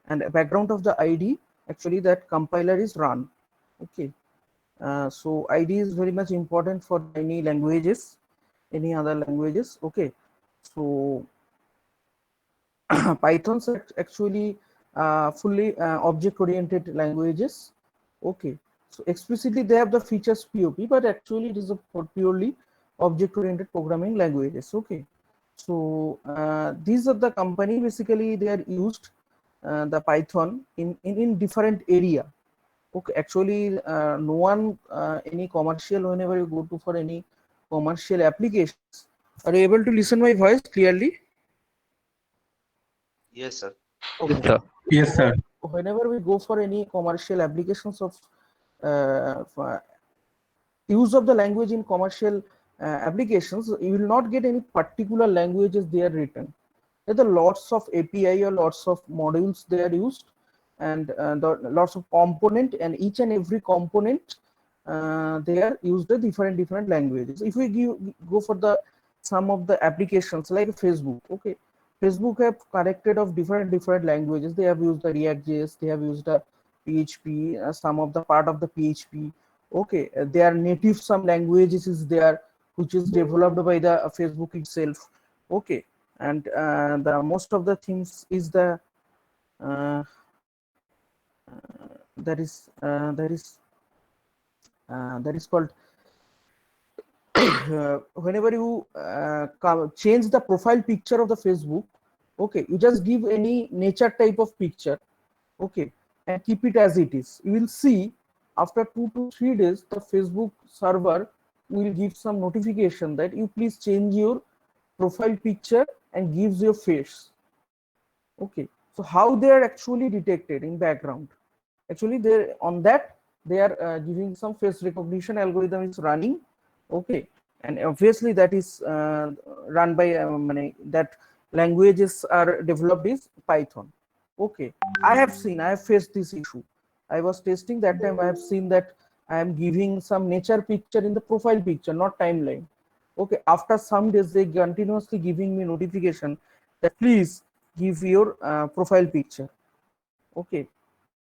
and a background of the ID, actually that compiler is run. Okay, so ID is very much important for any languages, any other languages. Okay, so Python's actually fully object-oriented languages. Okay, so explicitly they have the features POP, but actually it is a purely object-oriented programming languages. Okay, so these are the company, basically they are used the Python in different area. Okay, actually no one any commercial, whenever you go to for any commercial applications, are you able to listen my voice clearly? Yes, sir. Yes, Okay. sir. Yes, sir. Whenever we go for any commercial applications of for use of the language in commercial applications, you will not get any particular languages they are written. There are lots of API or lots of modules they are used, and lots of component, and each and every component they are used the different languages. If we go for the some of the applications like Facebook, okay, Facebook have connected of different languages. They have used the React.js, they have used the PHP, some of the part of the PHP. Okay, their native some languages is there, which is developed by the Facebook itself. Okay, and the most of the things is the uh, that is that is called whenever you change the profile picture of the Facebook, okay, you just give any nature type of picture, okay, and keep it as it is. You will see after 2 to 3 days the Facebook server will give some notification that you please change your profile picture and gives your face. Okay, so how they are actually detected in background? Actually, they on that they are giving some face recognition algorithm is running. Okay, and obviously that is run by that languages are developed is Python. Okay, I have faced this issue. I was testing that time. I have seen that I am giving some nature picture in the profile picture, not timeline. Okay, after some days they continuously giving me notification that please give your profile picture. Okay,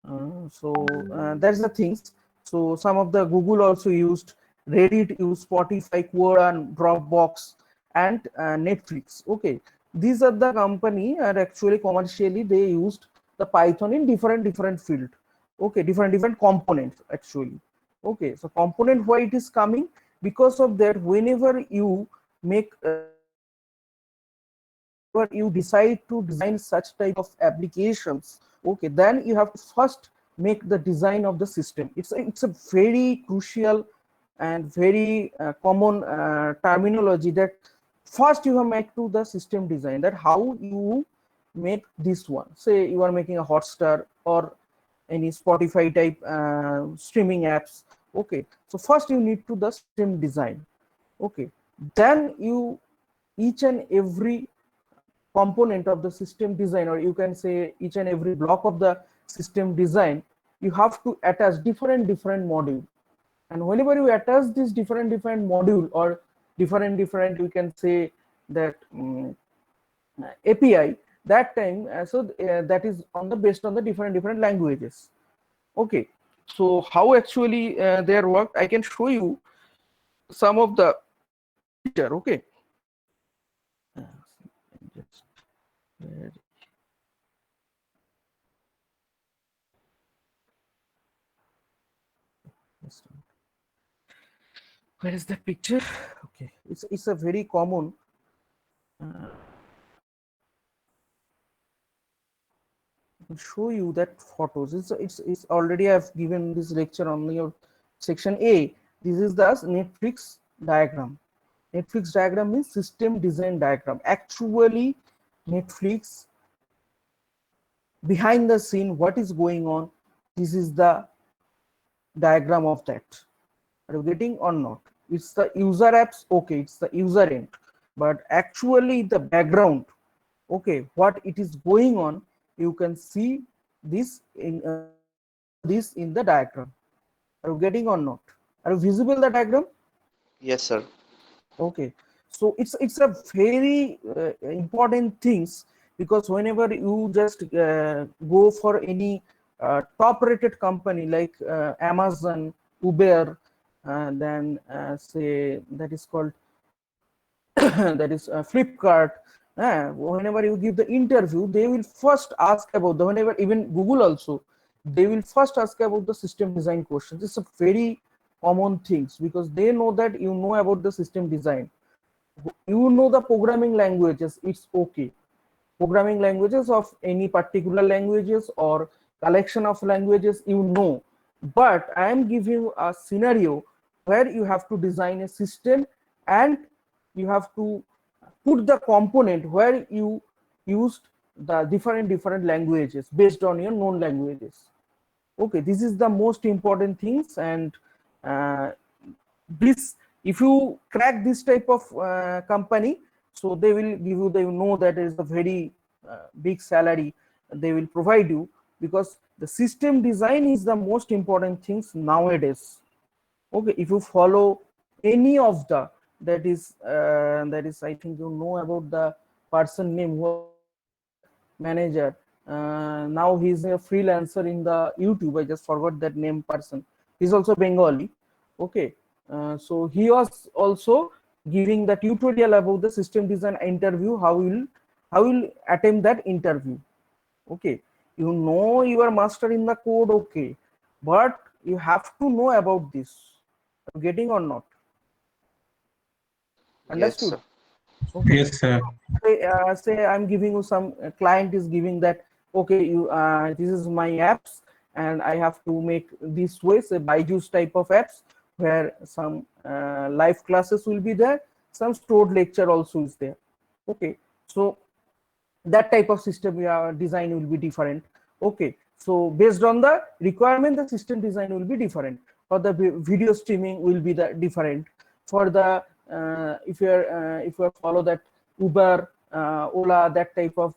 that's the things. So some of the Google also used, Reddit used, Spotify, Quora, and Dropbox, and Netflix. Okay, these are the company are actually commercially they used the Python in different field. Okay, different components actually. Okay, so component why it is coming, because of that whenever you make whenever you decide to design such type of applications, okay, then you have to first make the design of the system. It's a very crucial and very common terminology that first you have make to the system design, that how you make this one. Say you are making a Hotstar or any Spotify type streaming apps. Okay, so first you need to the system design. Okay, then you each and every component of the system design, or you can say each and every block of the system design, you have to attach different module. And whenever you attach this different module or different we can say that API, that time that is on the based on the different languages. Okay, so how actually they are worked, I can show you some of the picture. Okay, just where is the picture? Okay, it's a very common show you that photos. It's already I've given this lecture on your section A. This is the Netflix diagram. Netflix diagram means system design diagram. Actually, Netflix behind the scene, what is going on? This is the diagram of that. Are you getting or not? It's the user apps. Okay, it's the user end, but actually the background. Okay, what it is going on? You can see this in the diagram. Are you getting or not? Are you visible the diagram? Yes, sir. Okay, so it's a very important things because whenever you just go for any top rated company like Amazon, Uber, then say that is called that is Flipkart. Whenever you give the interview, they will first ask about the, whenever even Google also, they will first ask about the system design questions. It's a very common things because they know that you know about the system design. You know the programming languages, it's okay. Programming languages of any particular languages or collection of languages, you know. But I am giving a scenario where you have to design a system and you have to put the component where you used the different languages based on your known languages. Okay, this is the most important things. And uh, this, if you crack this type of company, so they will give you, they know that is a very big salary they will provide you, because the system design is the most important things nowadays. Okay, if you follow any of the, that is I think you know about the person name who was the manager, now he's a freelancer in the YouTube, I just forgot that name person, he's also Bengali. Okay, so he was also giving the tutorial about the system design interview, how will attempt that interview. Okay, you know you are master in the code, okay, but you have to know about this. Getting or not? Yes, Understood? sir. Okay. Yes, sir. Say I'm giving you some client is giving that, okay, you this is my apps and I have to make this way, say Byju's type of apps where some live classes will be there, some stored lecture also is there. Okay, so that type of system design will be different. Okay, so based on the requirement, the system design will be different. For the video streaming will be the different. For the if you follow that Uber, Ola, that type of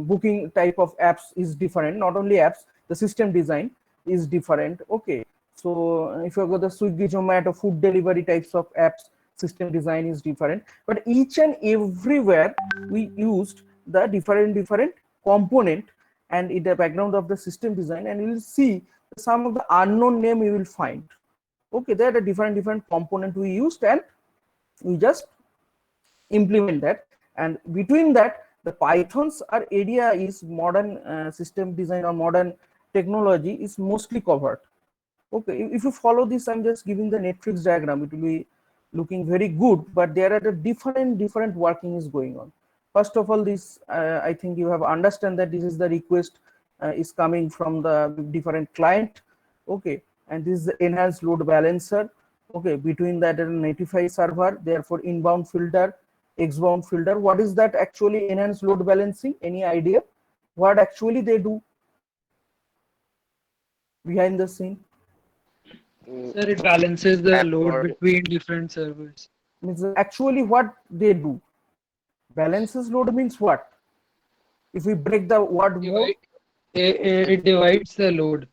booking type of apps is different. Not only apps, the system design is different. Okay, so if you go the Swiggy, Zomato, food delivery types of apps, system design is different. But each and everywhere we used the different component, and in the background of the system design, and you will see some of the unknown name you will find. Okay, there are different component we used, and we just implement that. And between that, the Python's our area is modern system design or modern technology is mostly covered. Okay, if you follow this, I'm just giving the matrix diagram, it will be looking very good, but there are the different working is going on. First of all, this I think you have understand that this is the request is coming from the different client. Okay, and this is the enhanced load balancer. Okay, between that and notify server, therefore inbound filter, xbound filter. What is that actually enhanced load balancing? Any idea what actually they do behind the scene? Mm, Sir, it balances the app load or between different servers. Means actually what they do, balances load means what? If we break the word more, Divide, it divides the load.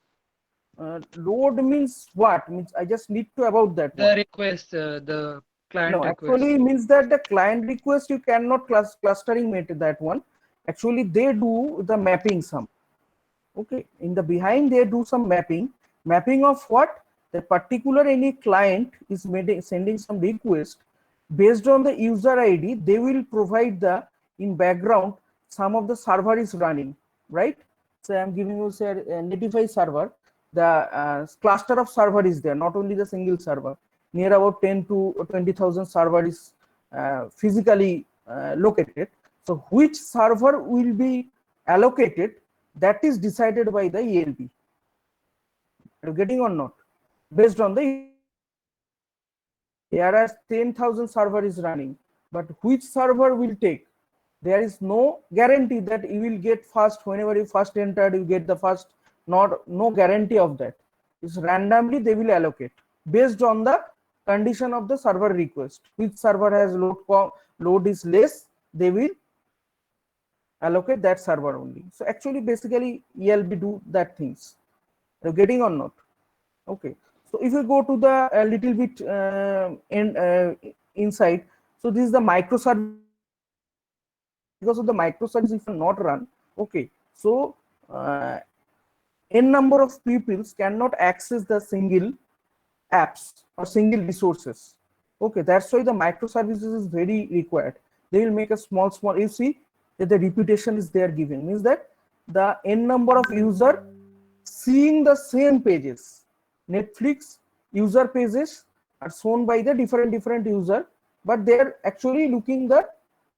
load means what? Means I just need to about that The one. request, the client No, request. actually means that the client request you cannot clustering mate that one. Actually they do the mapping some. Okay, in the behind they do some mapping of what? The particular any client is sending some request, based on the user ID they will provide the in background some of the server is running, right? So I'm giving you say a Netlify server, the cluster of server is there, not only the single server, near about 10 to 20,000 server is physically located. So which server will be allocated, that is decided by the ELB. Are you getting or not? Based on the, there are 10,000 server is running, but which server will take? There is no guarantee that you will get first. Whenever you first entered, you get the first. Not no guarantee of that. It's randomly they will allocate based on the condition of the server request. Which server has load is less, they will allocate that server only. So actually, basically, ELB do that things. Are you getting or not? Okay, so if you go to the a little bit inside, so this is the microservice because of the microservice if not run, okay, so n number of pupils cannot access the single apps or single resources. Okay, that's why the microservices is very required. They will make a small, you see that the repetition is there given, means that the n number of user seeing the same pages. Netflix user pages are shown by the different user, but they are actually looking the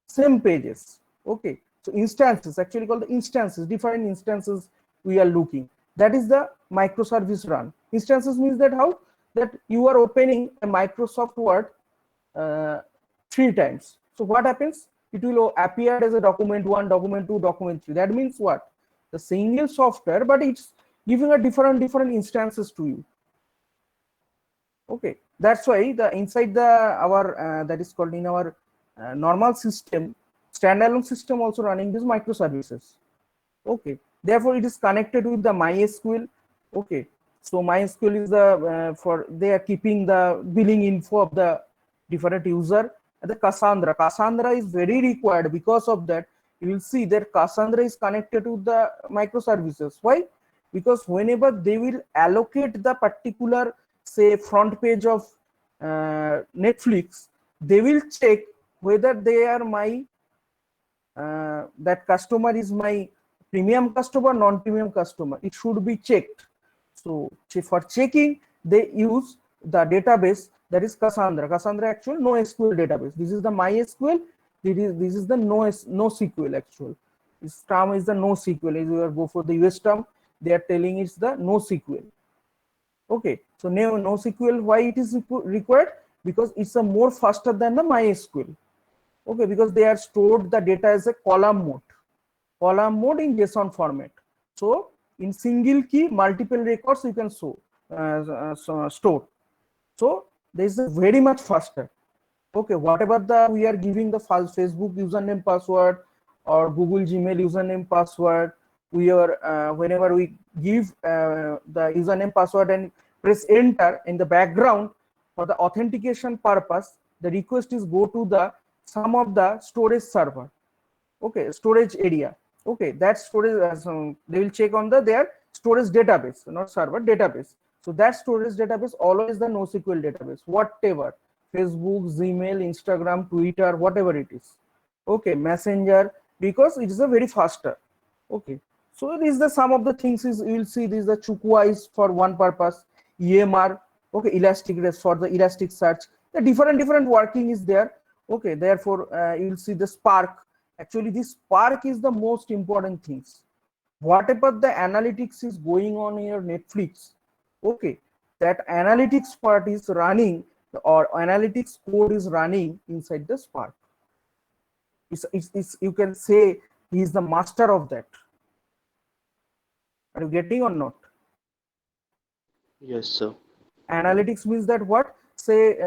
same pages. Okay, so instances, actually called the instances, different instances we are looking. That is the microservice run. Instances means that how that you are opening a Microsoft Word 3 times. So what happens? It will appear as a document 1, document 2, document 3. That means what? The single software, but it's giving a different instances to you. Okay, that's why the inside the our that is called in our normal system, standalone system also running these microservices. Okay, therefore it is connected with the MySQL. Okay, so MySQL is the for they are keeping the billing info of the different user. And the Cassandra is very required. Because of that, you will see that Cassandra is connected to the microservices. Why? Because whenever they will allocate the particular, say, front page of Netflix, they will check whether they are my that customer is my premium customer, non-premium customer. It should be checked. So for checking, they use the database that is Cassandra. Cassandra actual NoSQL database. This is the MySQL. This is the NoSQL actual. This term is the NoSQL. As you go for the US term, they are telling it's the NoSQL. Okay, so NoSQL, why it is required? Because it's a more faster than the MySQL. Okay, because they are stored the data as a column mode in JSON format. So in single key, multiple records you can store. So this is very much faster. Okay, whatever we are giving the false Facebook username password or Google Gmail username password, we are whenever we give the username password and press enter in the background for the authentication purpose, the request is go to the some of the storage server. Okay, storage area. Okay, that storage they will check on their storage database, not server, database. So that storage database always the NoSQL database, whatever Facebook, Gmail, Instagram, Twitter, whatever it is. Okay, Messenger, because it is a very faster. Okay, so this is the some of the things is you will see this is the Chukwa is for one purpose, EMR, okay, Elasticsearch for the Elasticsearch. The different working is there. Okay, therefore you will see the Spark. Actually, this Spark is the most important things. Whatever the analytics is going on in your Netflix, okay, that analytics part is running or analytics code is running inside the Spark. It's you can say he is the master of that. Are you getting or not? Yes, sir. Analytics means that what? Say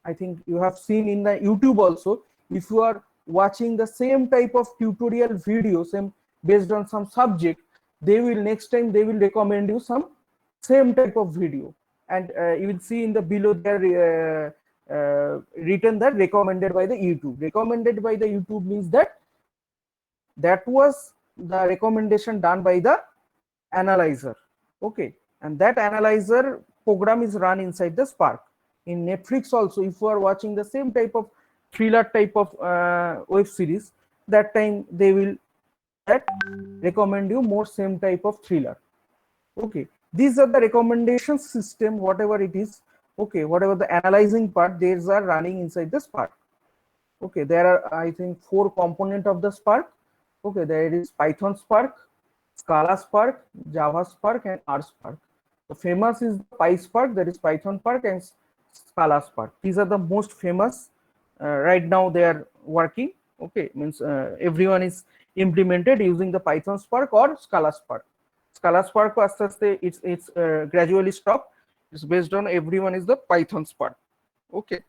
I think you have seen in the YouTube also, if you are watching the same type of tutorial video, same based on some subject, they will next time they will recommend you some same type of video, and you will see in the below there written that recommended by the YouTube. Recommended by the YouTube means that was the recommendation done by the analyzer. Okay, and that analyzer program is run inside the Spark. In Netflix also, if you are watching the same type of thriller type of web series, that time they will recommend you more same type of thriller. Okay, these are the recommendation system, whatever it is. Okay, whatever the analyzing part, these are running inside the Spark. Okay, there are I think 4 components of the Spark. Okay, there is Python Spark, Scala Spark, Java Spark, and R Spark. The famous is PySpark, that is Python Spark, and Scala Spark. These are the most famous. Right now they are working. Okay, means everyone is implemented using the Python Spark or Scala Spark. Scala Spark it's gradually stopped. It's based on everyone is the Python Spark. Okay,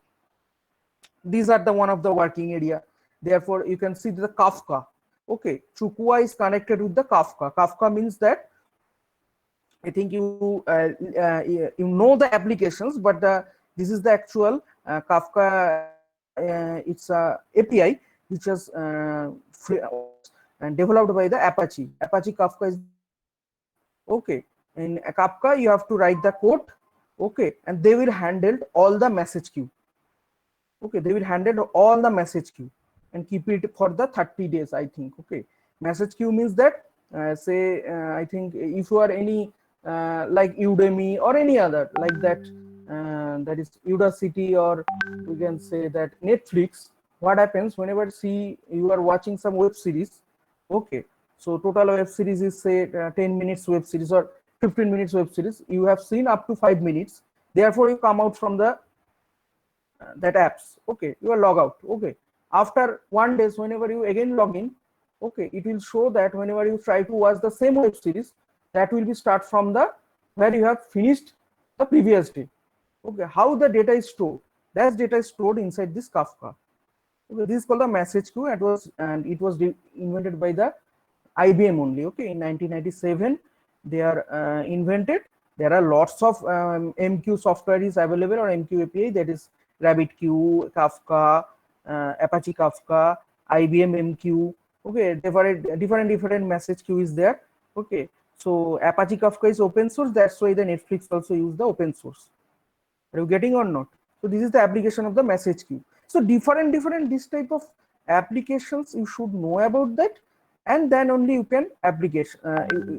these are the one of the working area. Therefore, you can see the Kafka. Okay, Chukwa is connected with the Kafka. Kafka means that I think you know the applications, but this is the actual Kafka. It's a API which was free, and developed by the Apache. Apache Kafka is okay. In Kafka, you have to write the code, okay, and they will handle all the message queue. Okay, they will handle all the message queue and keep it for the 30 days, I think. Okay, message queue means that say I think if you are any like Udemy or any other like that, that is Udacity, or we can say that Netflix. What happens whenever see you are watching some web series? Okay, so total web series is say 10 minutes web series or 15 minutes web series. You have seen up to 5 minutes. Therefore, you come out from the that apps. Okay, you are log out. Okay, after 1 day, whenever you again log in, okay, it will show that whenever you try to watch the same web series, that will be start from the where you have finished the previous day. Okay, how the data is stored? That data is stored inside this Kafka. Okay, this is called the message queue. It was invented by the IBM only. Okay, in 1997 they are invented. There are lots of MQ software is available, or MQ API, that is RabbitQ, Kafka, Apache Kafka, IBM MQ. Okay, different message queue is there. Okay, so Apache Kafka is open source. That's why the Netflix also use the open source. Are you getting or not? So this is the application of the message queue. So different this type of applications you should know about that, and then only you can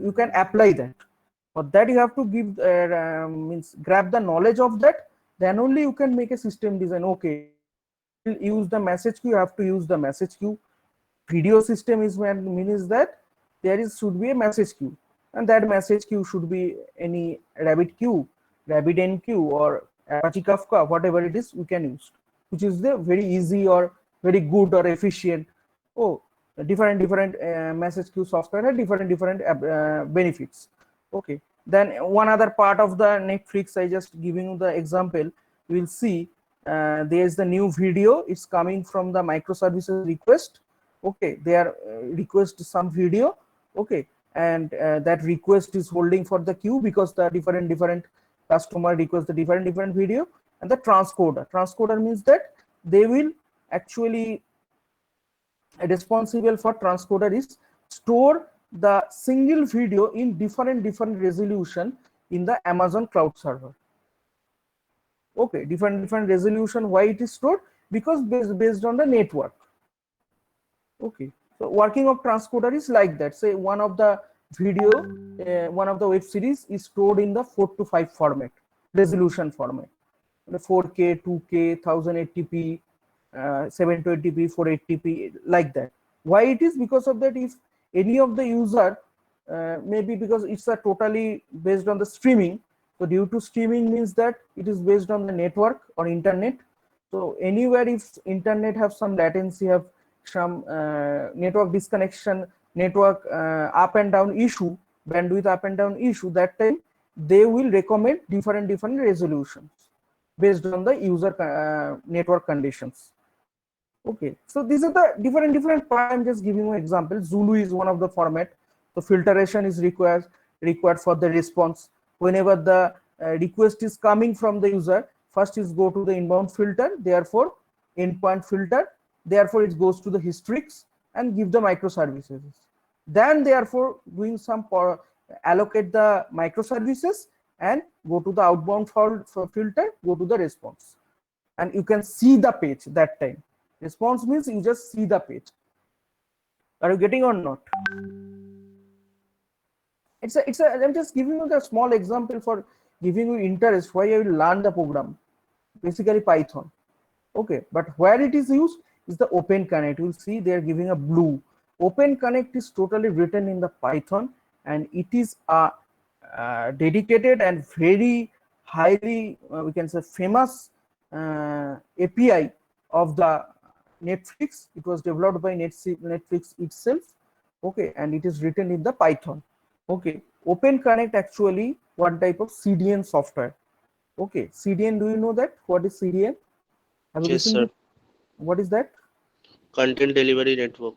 you can apply that. For that you have to give means grab the knowledge of that. Then only you can make a system design. Okay, use the message queue. You have to use the message queue. Video system is when means that there is should be a message queue, and that message queue should be any RabbitQ, RabbitMQ, or Apache Kafka, whatever it is we can use, which is the very easy or very good or efficient. Oh, different message queue software have different benefits. Okay, then one other part of the Netflix, I just giving you the example. You will see there is the new video. It's coming from the microservices request. Okay, they are request some video. Okay, and that request is holding for the queue because the different customer request the different video. And the transcoder means that they will actually responsible for transcoder is store the single video in different resolution in the Amazon cloud server. Okay, different resolution. Why it is stored? Because based on the network. Okay, so working of transcoder is like that. Say one of the video, one of the web series is stored in the 4:5 format, resolution format, the 4K, 2K, 1080p, 720p, 480p, like that. Why it is? Because of that, if any of the user, maybe because it's a totally based on the streaming. So due to streaming means that it is based on the network or internet. So anywhere if internet have some latency, have some network disconnection, network up and down issue, bandwidth up and down issue, that time they will recommend different resolutions based on the user network conditions. Okay, so these are the different part. I'm just giving you an example. Zulu is one of the format. So filtration is required for the response. Whenever the request is coming from the user, first is go to the inbound filter, therefore endpoint filter, therefore it goes to the historics and give the microservices. Then therefore doing some allocate the microservices and go to the outbound filter, go to the response, and you can see the page that time. Response means you just see the page. Are you getting or not? I'm just giving you the small example for giving you interest why I will learn the program, basically Python. Okay, but where it is used is the Open Connect. You will see they are giving a blue. Open Connect is totally written in the Python, and it is a dedicated and very highly we can say famous API of the Netflix. It was developed by Netflix itself. Okay, and it is written in the Python. Okay, Open Connect actually one type of CDN software. Okay, CDN, do you know that? What is CDN? Have you Yes, listened sir. to? What is that? Content delivery network.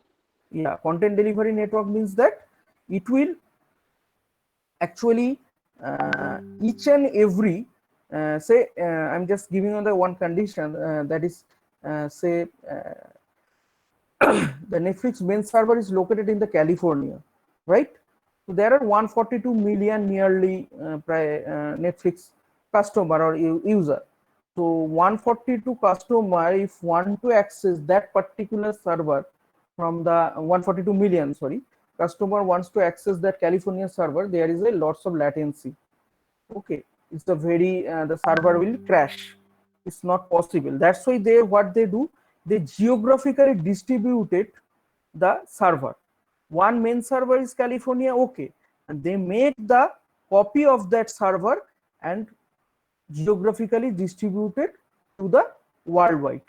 Yeah, content delivery network means that it will actually each and every say I'm just giving you the one condition that is say the Netflix main server is located in the California, right? So there are 142 million nearly Netflix customer or user. So 142 customer, if want to access that particular server from the 142 million, sorry, customer wants to access that California server, there is a lots of latency. Okay, it's a very the server will crash. It's not possible. That's why they what they do, they geographically distributed the server. One main server is California, okay, and they make the copy of that server and geographically distributed to the worldwide.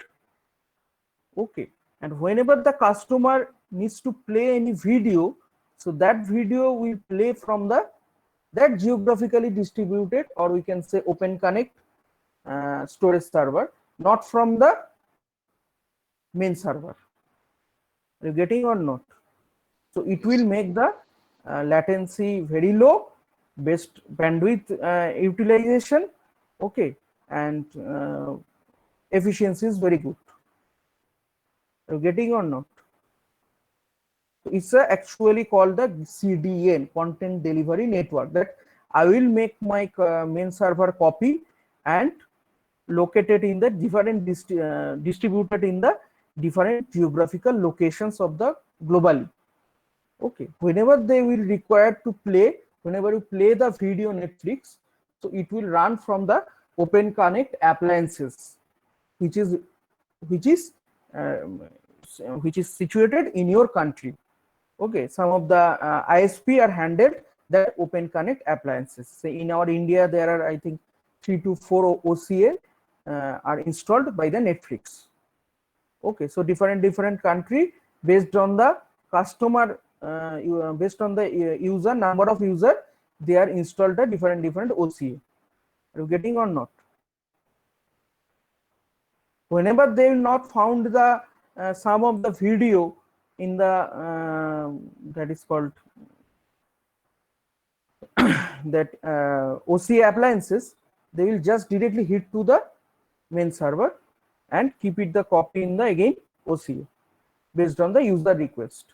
Okay, and whenever the customer needs to play any video, so that video will play from the that geographically distributed, or we can say open connect storage server, not from the main server. Are you getting or not? So it will make the latency very low, best bandwidth utilization, okay, and efficiency is very good. Are you getting or not? So it's actually called the CDN, Content Delivery Network, that I will make my main server copy and located in the different distributed in the different geographical locations of the globally. Okay, whenever they will require to play, whenever you play the video Netflix, so it will run from the Open Connect appliances, which is situated in your country. Okay, some of the ISP are handled that Open Connect appliances. Say in our India, there are I think 3 to 4 OCA are installed by the Netflix. Okay, so different country based on the customer, based on the user number of user, they are installed at different OCA. Are you getting or not? Whenever they will not found the some of the video in the that is called that OCA appliances, they will just directly hit to the main server and keep it the copy in the again OCA based on the user request.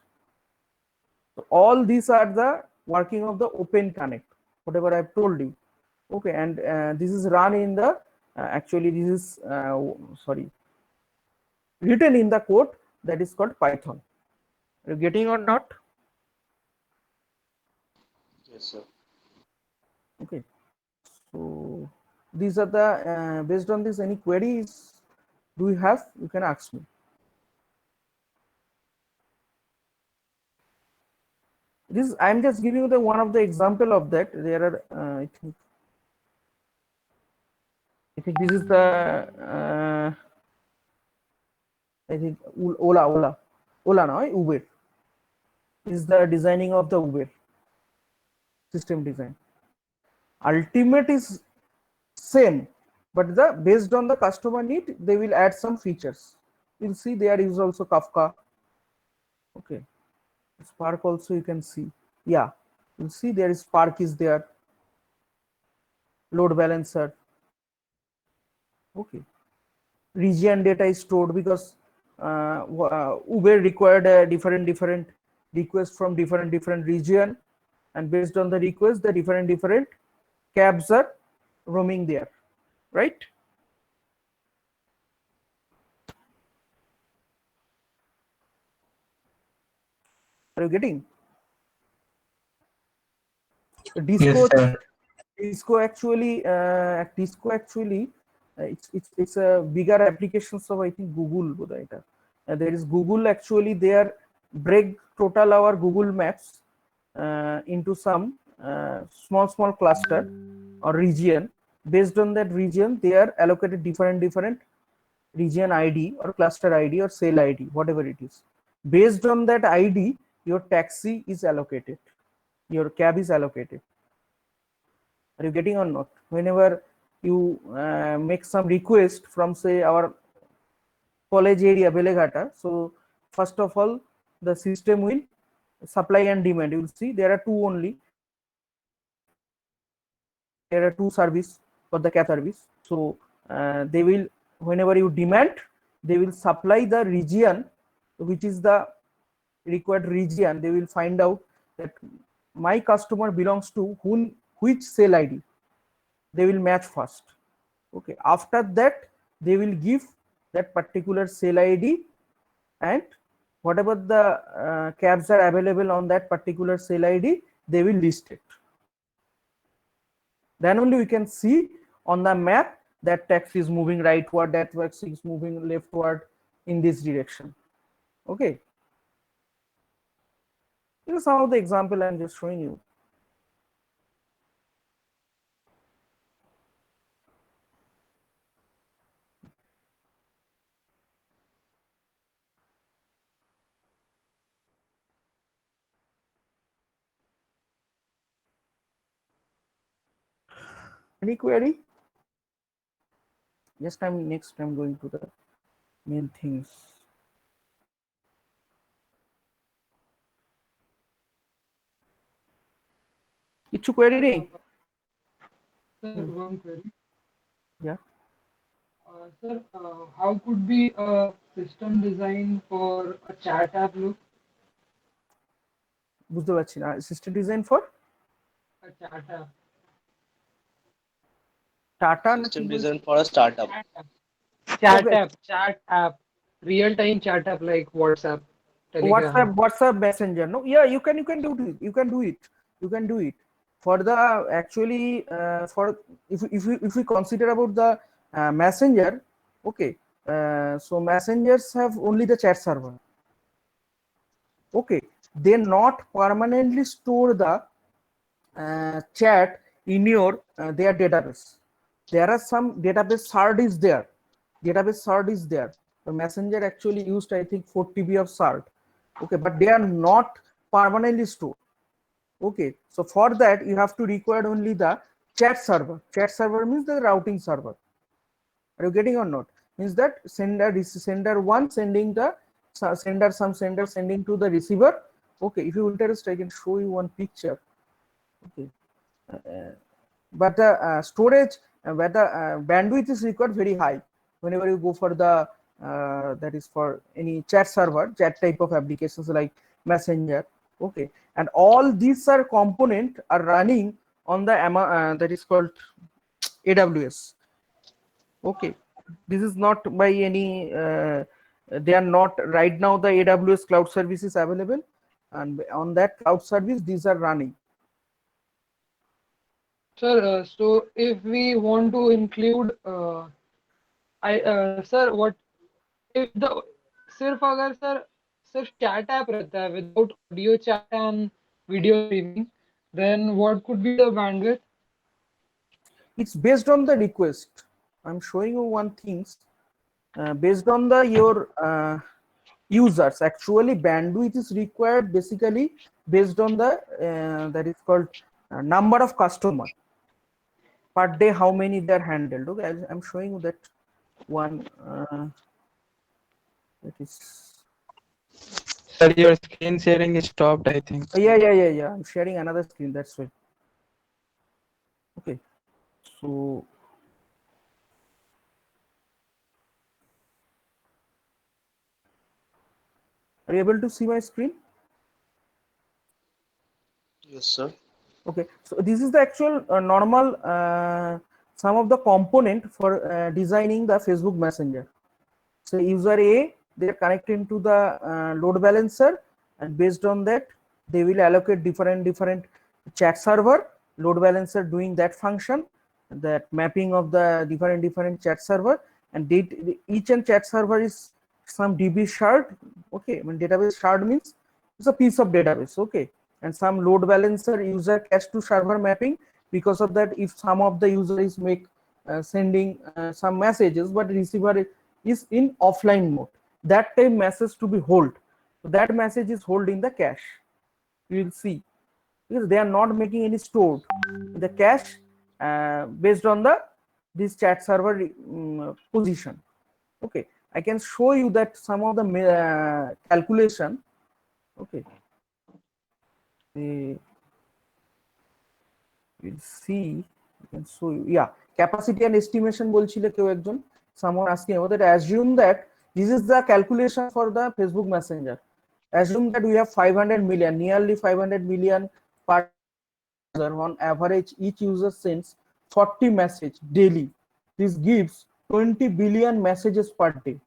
So all these are the working of the Open Connect, whatever I've told you. Okay, and this is run in the actually this is sorry, written in the code that is called Python. Are you getting or not? Yes, sir. Okay, so these are the based on this, any queries do you have, you can ask me. This I'm just giving you the one of the example of that. There are I think this is the I think Ola no, Uber is the designing of the Uber system design. Ultimate is same, but the based on the customer need, they will add some features. You'll see there is also Kafka. Okay, Spark also you can see. Yeah, you'll see there is Spark is there. Load balancer. Okay, region data is stored because Uber required a different requests from different region, and based on the request, the different cabs are roaming there, right? Are you getting? Disco, Yes, sir. Disco actually, it's a bigger applications of I think Google. There is Google actually there break total our Google Maps into some small cluster or region. Based on that region, they are allocated different region ID or cluster ID or cell ID, whatever it is. Based on that ID, your taxi is allocated, your cab is allocated. Are you getting or not? Whenever you make some request from say our college area Belegata, so first of all the system will supply and demand. You will see there are two only. There are two service for the cab service. So they will, whenever you demand, they will supply the region which is the required region, they will find out that my customer belongs to which cell ID. They will match first. Okay, after that they will give that particular cell ID, and whatever the cabs are available on that particular cell ID, they will list it. Then only we can see on the map that taxi is moving rightward, that taxi is moving leftward in this direction. Okay, this is some of the example I'm just showing you. Any query? Just next I'm going to the main things. Kichu query nehi? Sir, one query. Yeah. Sir, how could be a system design for a chat app look? বুঝতে পারছি না, system design for A chat app. Tata System design for a startup. Chat Okay. app. Chat app. Real time chat app like WhatsApp, Telegram. WhatsApp Messenger. No, yeah, you can do it. You can do it for the actually for if we consider about the Messenger. Okay, so messengers have only the chat server. Okay, they not permanently store the chat in your their database. There are some database shard is there. The Messenger actually used, I think, 4 TB of shard. Okay, but they are not permanently stored. Okay, so for that you have to require only the chat server. Chat server means the routing server. Are you getting or not? Means that sender one sending the sender sending to the receiver. Okay, if you interest, I can show you one picture. Okay, but the storage where the bandwidth is required very high whenever you go for the that is for any chat server, chat type of applications like Messenger. Okay, and all these are component are running on the that is called AWS. Okay, this is not by any they are not right now the AWS cloud service is available, and on that cloud service these are running. Sir, so if we want to include, sir, what if the सिर्फ अगर sir सिर्फ chat app रहता है without audio chat and video streaming, then what could be the bandwidth? It's based on the request. I'm showing you one things based on the your users. Actually, bandwidth is required basically based on the that is called number of customer per day, how many they are handled. Okay, I'm showing you that one. That is. Sir, your screen sharing is stopped, I think. Yeah. I'm sharing another screen. That's why. Okay, so. Are you able to see my screen? Yes, sir. Okay, so this is the actual normal some of the component for designing the Facebook Messenger. So user A, they are connecting to the load balancer, and based on that they will allocate different chat server, load balancer doing that function, that mapping of the different chat server, and each and chat server is some DB shard. Okay, when database shard means it's a piece of database. Okay, and some load balancer user cache to server mapping. Because of that, if some of the user is sending some messages, but receiver is in offline mode, that time message to be hold. So that message is hold in the cache. You will see, because they are not making any stored in the cache based on this chat server position. Okay, I can show you that some of the calculation. Okay, we'll see. I can show you. Yeah, capacity and estimation বলছিল কেউ একজন, someone asking about that. Assume that This is the calculation for the Facebook Messenger. Assume that we have 500 million, nearly 500 million per user. On average, each user sends 40 messages daily. This gives 20 billion messages per day.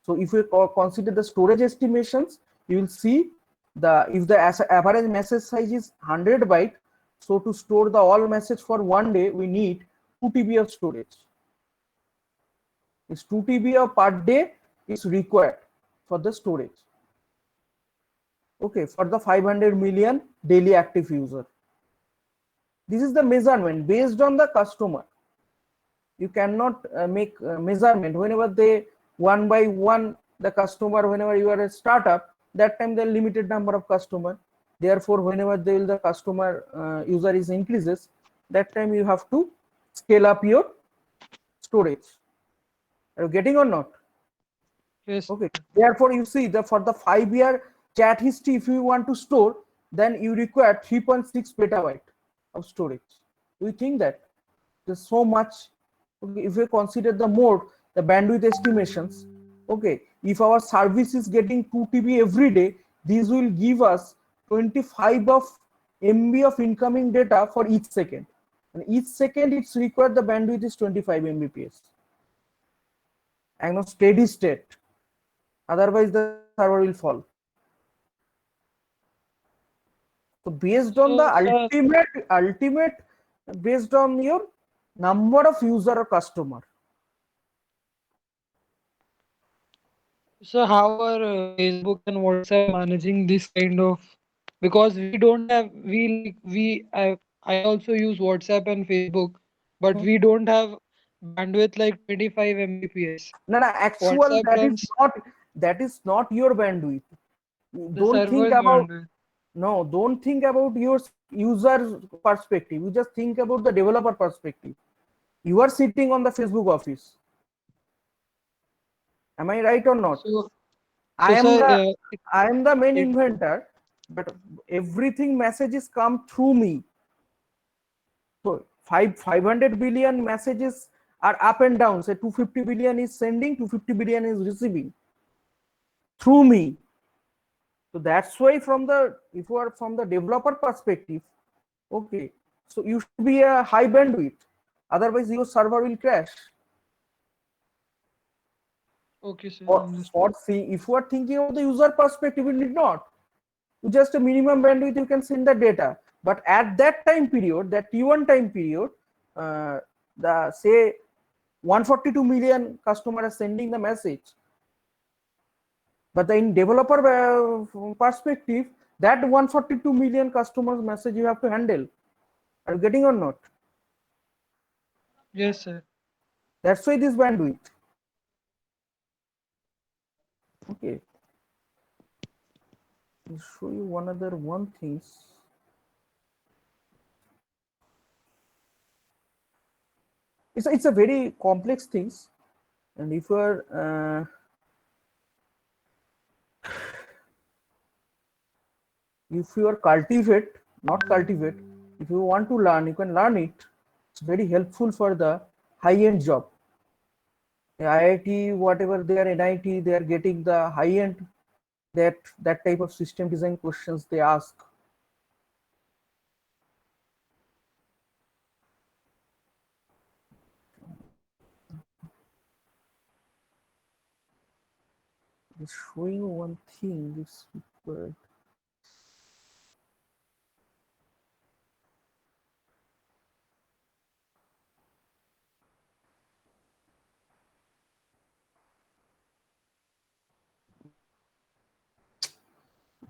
So if we consider the storage estimations, you will see if the average message size is 100 byte, so to store the all message for one day, we need 2 TB of storage. It's 2 TB of per day is required for the storage. Okay, for the 500 million daily active user. This is the measurement based on the customer. You cannot make measurement whenever they one by one the customer, whenever you are a startup, that time the limited number of customer. Therefore, whenever the customer user is increases, that time you have to scale up your storage. Are you getting or not? Yes. Okay. Therefore, you see for the 5-year chat history, if you want to store, then you require 3.6 petabyte of storage. Do you think that there's so much? Okay, if we consider the mode, the bandwidth estimations, okay, if our service is getting 2 TB every day, these will give us 25 of MB of incoming data for each second. And each second it's required the bandwidth is 25 Mbps. And no steady state. Otherwise the server will fall. So based on the ultimate based on your number of user or customer. So how are Facebook and WhatsApp managing this kind of, because we don't have, I also use WhatsApp and Facebook, but we don't have bandwidth like 25 Mbps. No, actual WhatsApp that is not your bandwidth. the Don't think server's about bandwidth. no, don't think about your user perspective. You just think about the developer perspective. You are sitting on the Facebook office. Am I right or not? I am the main inventor, but everything messages come through me. So 500 billion messages are up and down. Say 250 billion is sending, 250 billion is receiving through me. So that's why if you are from the developer perspective, okay, so you should be a high bandwidth. Otherwise your server will crash. Okay, sir. If you are thinking of the user perspective, you need not. Just a minimum bandwidth you can send the data. But at that time period, that T1 time period, the say 142 million customers are sending the message. But in developer perspective, that 142 million customers message you have to handle. Are you getting or not? Yes, sir. That's why this bandwidth. Okay. I'll show you one thing. It's a very complex things, and if you are not cultivate, if you want to learn, you can learn it. It's very helpful for the high-end job. The IIT, whatever they are, NIT, they are getting the high-end that type of system design questions they ask. Just showing you one thing. This required.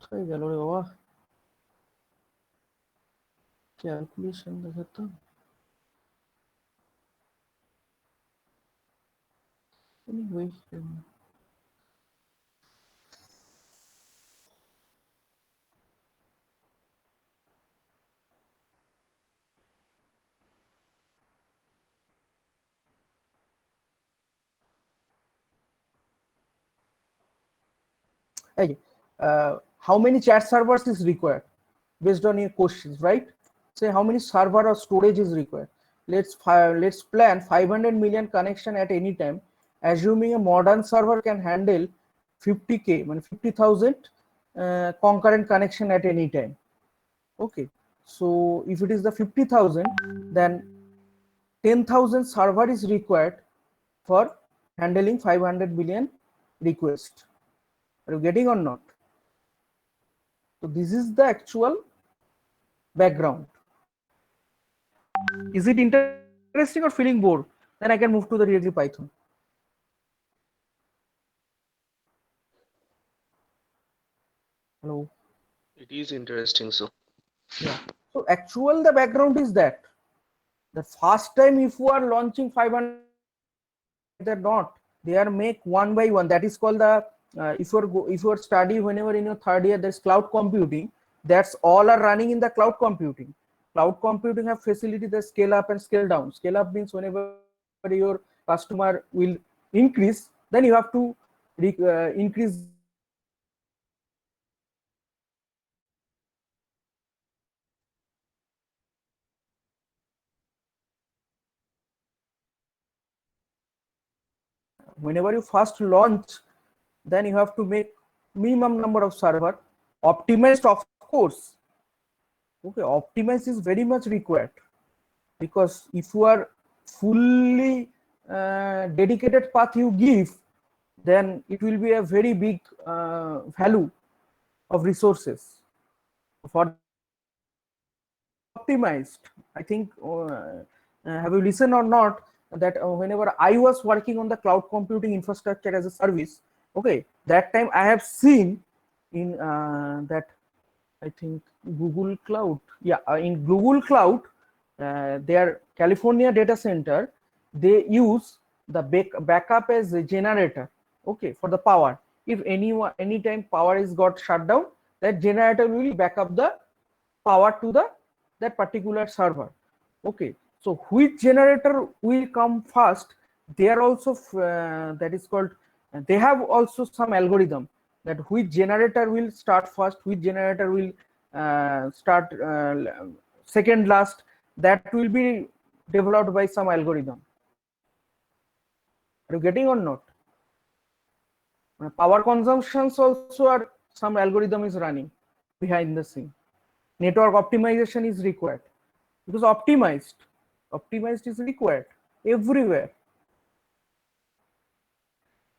কোথায় গেল রে বাবা? Calculation দেখাতো। Anyway, okay. How many chat servers is required based on your questions, right? Say how many server or storage is required. Let's plan 500 million connection at any time. assuming a modern server can handle 50K, 50,000 concurrent connection at any time. Okay, so if it is the 50,000, then 10,000 server is required for handling 500 billion requests. Are you getting or not? So this is the actual background. Is it interesting or feeling bored? Then I can move to the directly Python. Hello. It is interesting. So Yeah. So actual the background is that the first time if you are launching 500, they're not. They are make one by one. That is called the if you are study whenever in your third year there's cloud computing. That's all are running in the cloud computing. Cloud computing have facility the scale up and scale down. Scale up means whenever your customer will increase, then you have to increase whenever you first launch, then you have to make minimum number of server optimized, of course. Okay, optimized is very much required, because if you are fully dedicated path you give, then it will be a very big value of resources for optimized. I think have you listened or not that whenever I was working on the cloud computing infrastructure as a service, okay, that time I have seen in that I think Google Cloud, yeah, in Google Cloud, their California data center, they use the backup as a generator, okay, for the power. If anytime power is got shut down, that generator will back up the power to the that particular server. Okay, so which generator will come first? They are also that is called, they have also some algorithm that which generator will start first, which generator will start second last. That will be developed by some algorithm. Are you getting or not? Power consumptions also are some algorithm is running behind the scene. Network optimization is required, because optimized is required everywhere.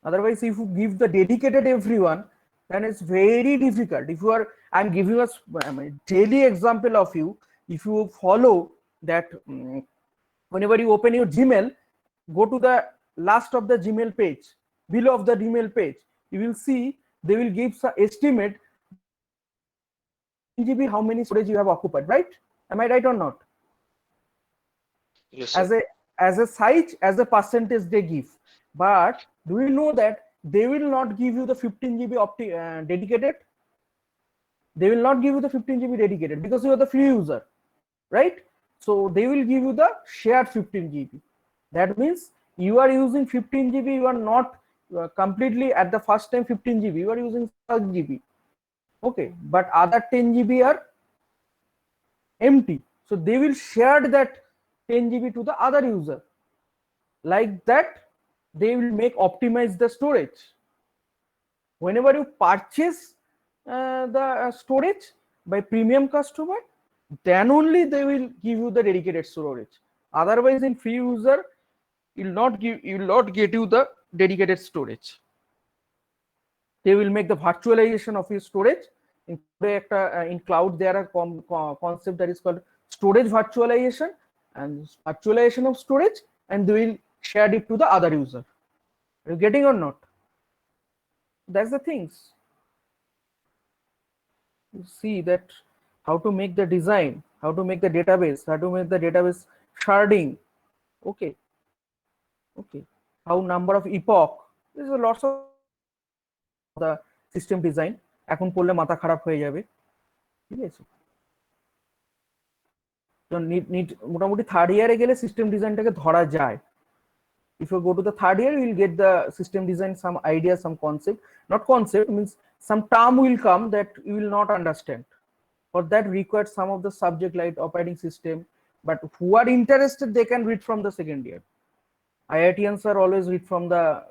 Otherwise, if you give the dedicated everyone, then it's very difficult. If you are, I'm giving us daily example of you. If you follow that, whenever you open your Gmail, go to the last of the Gmail page, below of the Gmail page, you will see they will give some estimate GB how many storage you have occupied, right? Am I right or not? yes, sir. As a size, as a percentage they give. But do you know that they will not give you the 15 GB dedicated? They will not give you the 15 GB dedicated because you are the free user, right? So they will give you the shared 15 GB. That means you are using 15 GB, you are not completely at the first time 15 GB, you are using 6 GB. Okay, but other 10 GB are empty. So they will share that 10 GB to the other user. Like that, they will make optimize the storage. Whenever you purchase the storage by premium customer, then only they will give you the dedicated storage. Otherwise, in free user, you will not get you the dedicated storage. They will make the virtualization of your storage. In cloud, there are concept that is called storage virtualization and virtualization of storage, and they will share it to the other user. Are you getting or not? That's the things. You see that how to make the design, how to make the database, how to make the database sharding. Okay, okay. How number of epoch. There's a lots of the system design. এখন পড়লে মাথা খারাপ হয়ে যাবে, ঠিক আছে? তো মোটামুটি থার্ড ইয়ারে গেলে সিস্টেম ডিজাইনটাকে ধরা যায়. If you go to the third year, you will get the system design, some idea, some concept. Not concept, means some term will come that you will not understand. For that required some of the subject like operating system. But who are interested, they can read from the second year. IITians are always read from the,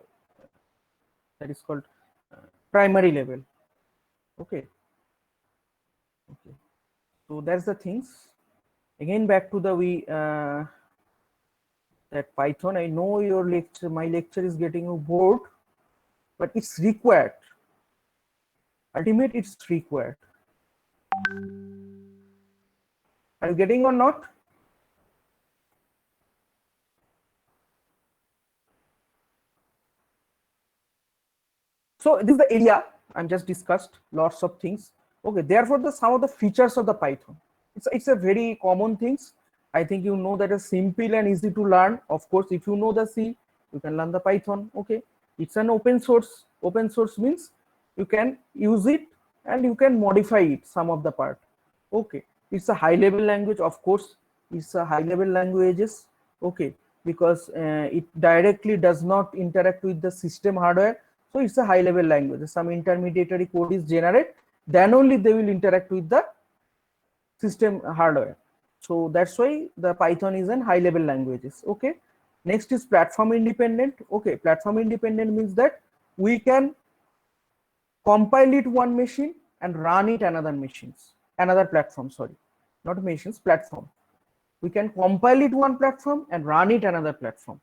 that is called primary level. Okay. Okay. So that's the things. Again, back to the that Python. I know your lecture, my lecture is getting you bored, but it's required. Ultimate, it's required. Are you getting or not? So this is the area I'm just discussed lots of things. Okay, therefore the some of the features of the Python. It's a very common things. I think you know that is simple and easy to learn. Of course, if you know the C, you can learn the Python. Okay, it's an open source. Open source means you can use it and you can modify it some of the part. Okay, it's a high level language. Of course, it's a high level languages. Okay, because it directly does not interact with the system hardware. So it's a high level language. Some intermediary code is generated, then only they will interact with the system hardware. So that's why the Python is an high level languages. Okay. Next is platform independent. Okay, platform independent means that we can compile it one machine and run it another platform, sorry, not machines, platform. We can compile it one platform and run it another platform.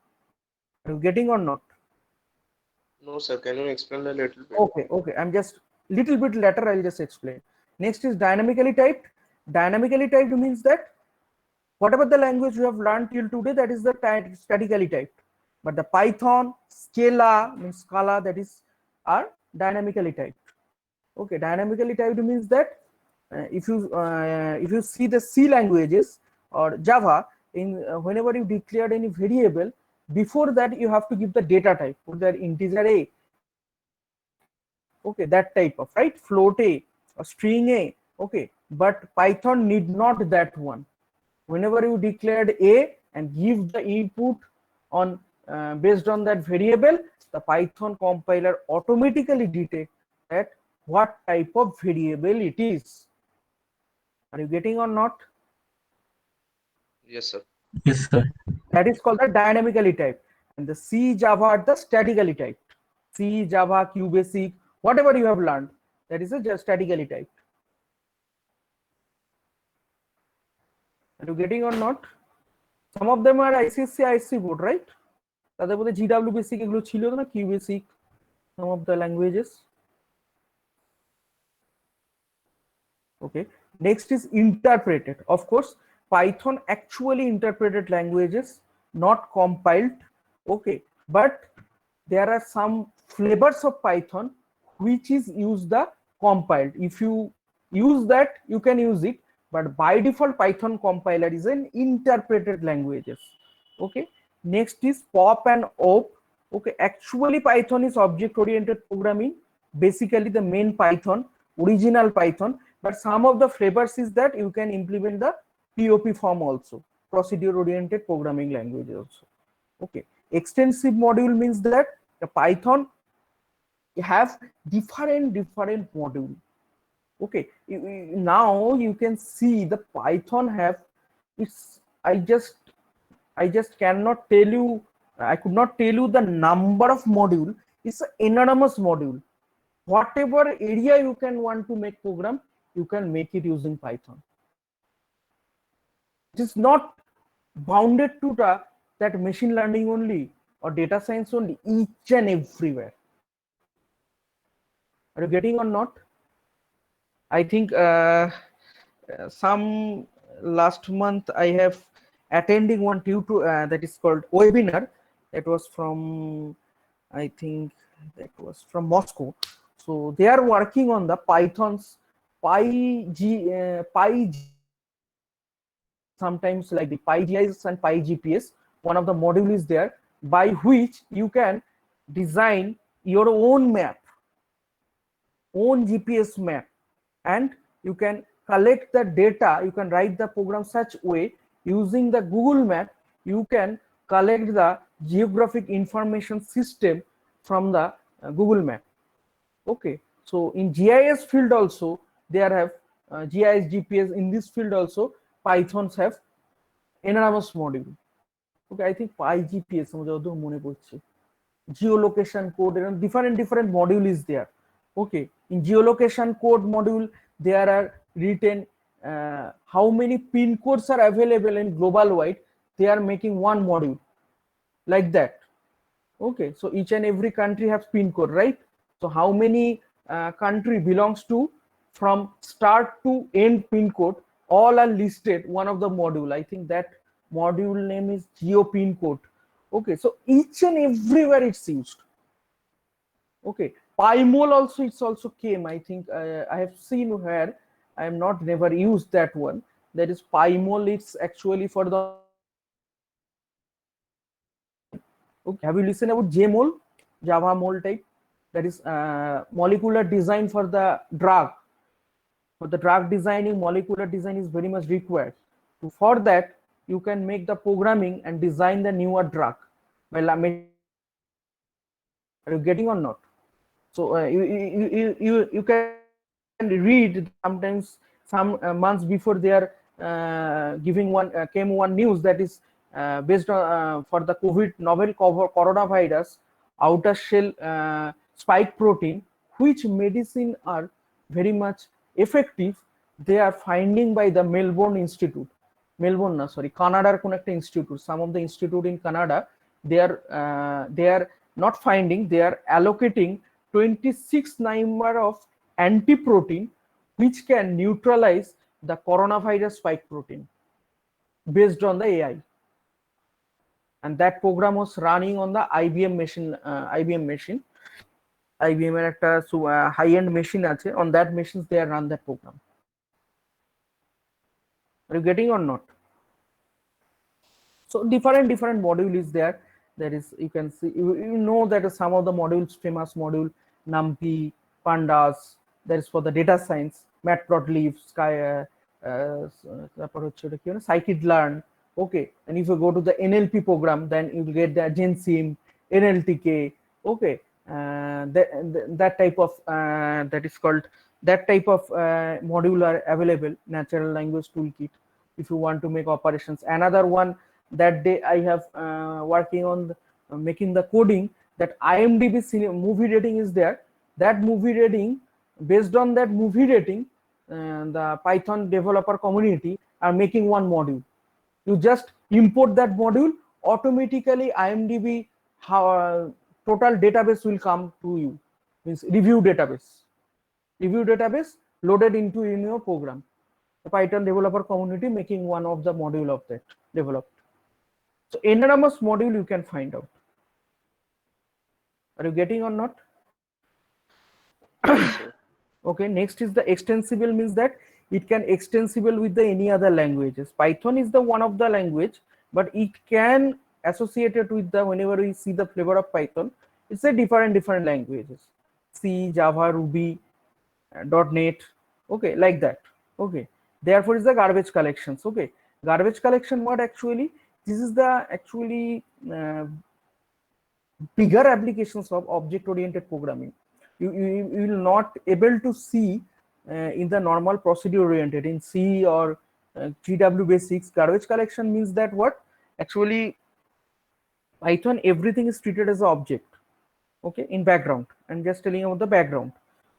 Are you getting or not? No, sir. Can you explain a little bit? Okay. I'm just little bit later. I'll just explain. Next is dynamically typed. Dynamically typed means that whatever the language you have learned till today, that is the statically typed. But the Python, Scala, that is are dynamically typed. Okay, dynamically typed means that if you see the C languages or Java, in whenever you declared any variable, before that you have to give the data type, put that integer A. Okay, that type of, right, float A or string A. Okay, but Python need not that one. Whenever you declared A and give the input on based on that variable, the Python compiler automatically detect that what type of variable it is. Are you getting or not? Yes, sir. Yes, sir. That is called the dynamically typed. And the C, Java are the statically typed. C, Java, QBasic, whatever you have learned, that is just statically typed. Are you getting or not? Some of them are ICSC, ISC board, right? তাদের মধ্যে GW basic এগুলো ছিল না, Q basic, some of the languages. Okay, next is interpreted. Of course, Python actually interpreted languages, not compiled. Okay, but there are some flavors of Python which is use the compiled. If you use that, you can use it, but by default Python compiler is an interpreted languages. Okay, next is POP and OP. Okay, actually Python is object oriented programming, basically the main Python, original Python, but some of the flavors is that you can implement the POP form also, procedure oriented programming language also. Okay, extensive module means that the Python have different module. Okay, now you can see the Python have, it's I just cannot tell you, I could not tell you the number of module. It's an enormous module. Whatever area you can want to make program, you can make it using Python. It is not bounded to that machine learning only or data science only, each and everywhere. Are you getting or not? I think some last month I have attending one tutorial that is called webinar. That was from, I think that was from Moscow. So they are working on the Python's sometimes like the PyGIS and PyGPS. One of the module is there by which you can design your own map, own GPS map, and you can collect the data. You can write the program such way using the Google Map. You can collect the geographic information system from the Google Map. Okay, so in GIS field also there have GIS GPS. In this field also Pythons have enormous module. Okay, I think PyGPS আমার যতদূর মনে পড়ছে, geolocation code, and different module is there. Okay, in geolocation code module there are written how many pin codes are available in global wide. They are making one module like that. Okay, so each and every country has pin code, right? So how many country belongs to from start to end pin code, all are listed one of the module. I think that module name is geo pin code. Okay, so each and everywhere it's used. Okay, pymol also, it's also came. I think I have seen where I am not never used that one. That is pymol. It's actually for the, okay, have you listened about JMOL, Java mol type? That is molecular design for the drug. For the drug designing, molecular design is very much required. So for that, you can make the programming and design the newer drug. Well, I mean, are you getting or not? So you can read sometimes some months before they are giving came one news that is based on for the COVID novel coronavirus outer shell spike protein, which medicine are very much effective. They are finding by the Melbourne Institute, Melbourne na sorry, Canada কোন একটা institute, some of the institute in Canada, they are not finding, they are allocating 26 number of anti-protein which can neutralize the coronavirus spike protein based on the AI. And that program was running on the IBM machine. IBM এর একটা high-end machine আছে, on that machines they run that program. Are you getting or not? So different module is there. There is, you can see, you know that some of the modules, famous module NumPy, Pandas, that is for the data science, Matplotlib, scikit-learn. Okay, and if you go to the NLP program, then you will get the GenSim, NLTK. Okay, that type of that is called, that type of module are available, natural language toolkit, if you want to make operations. Another one that day I have working on making the coding, that IMDb movie rating is there. That movie rating, based on that movie rating, the Python developer community are making one module. You just import that module, automatically IMDb total database will come to you, means review database loaded into in your program. The Python developer community making one of the module of that developed. So enormous module you can find out. Are you getting or not? Yes, sir. Okay, next is the extensible, means that it can extensible with the any other languages. Python is the one of the language, but it can associate it with the, whenever we see the flavor of Python, it's a different languages, C, Java, Ruby, .NET. Okay, like that. Okay, therefore is the garbage collections. Okay, garbage collection, what actually, this is the actually bigger applications of object oriented programming. You will not able to see in the normal procedure oriented in C or GW basics. Garbage collection means that what actually Python, everything is treated as an object. Okay, in background, and just telling about the background.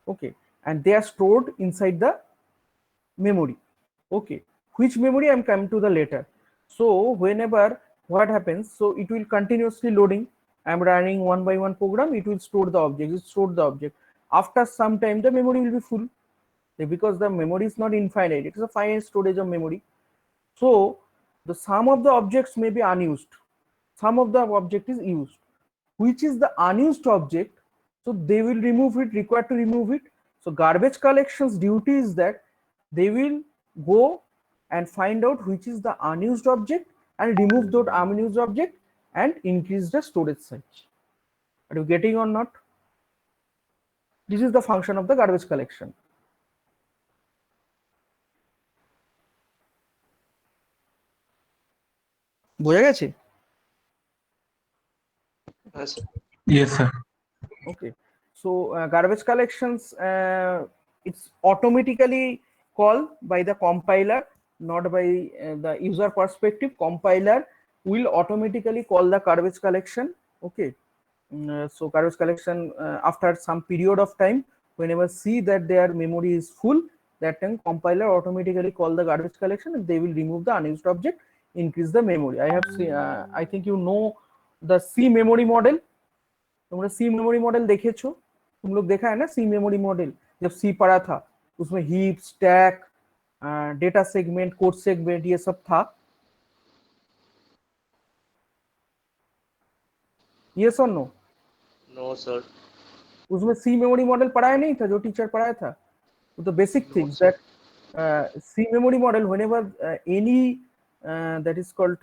Okay, and they are stored inside the memory. Okay, which memory I'm coming to the later. So whenever what happens, so it will continuously loading. I'm running one by one program, it will store the object, it stored the object. After some time the memory will be full, because the memory is not infinite, it is a finite storage of memory. So the sum of the objects may be unused, some of the object is used. Which is the unused object, so they will remove it, required to remove it. So garbage collections duty is that they will go and find out which is the unused object and remove that unused object and increase the storage size. Are you getting or not? This is the function of the garbage collection. বোঝা গেছে? Yes, sir. Yes, sir. Okay, so garbage collections, it's automatically called by the compiler, not by the user perspective. Compiler will automatically call the garbage collection. Okay. So garbage collection after some period of time, whenever see that their memory is full, that time compiler automatically call the garbage collection and they will remove the unused object, increase the memory. I have seen, I think you know the C memory model. तुमने सी memory model देखे छो, तुम लोग देखा है ना सी memory model, जब सी पढ़ा था उसमें heap, stack, data segment, code segment ये सब था. यस और नो? No, sir. उसमें सी मेमोरी मॉडल पढ़ाया नहीं था जो टीचर पढ़ाया था? The basic No, things sir. that C memory model, whenever any that is called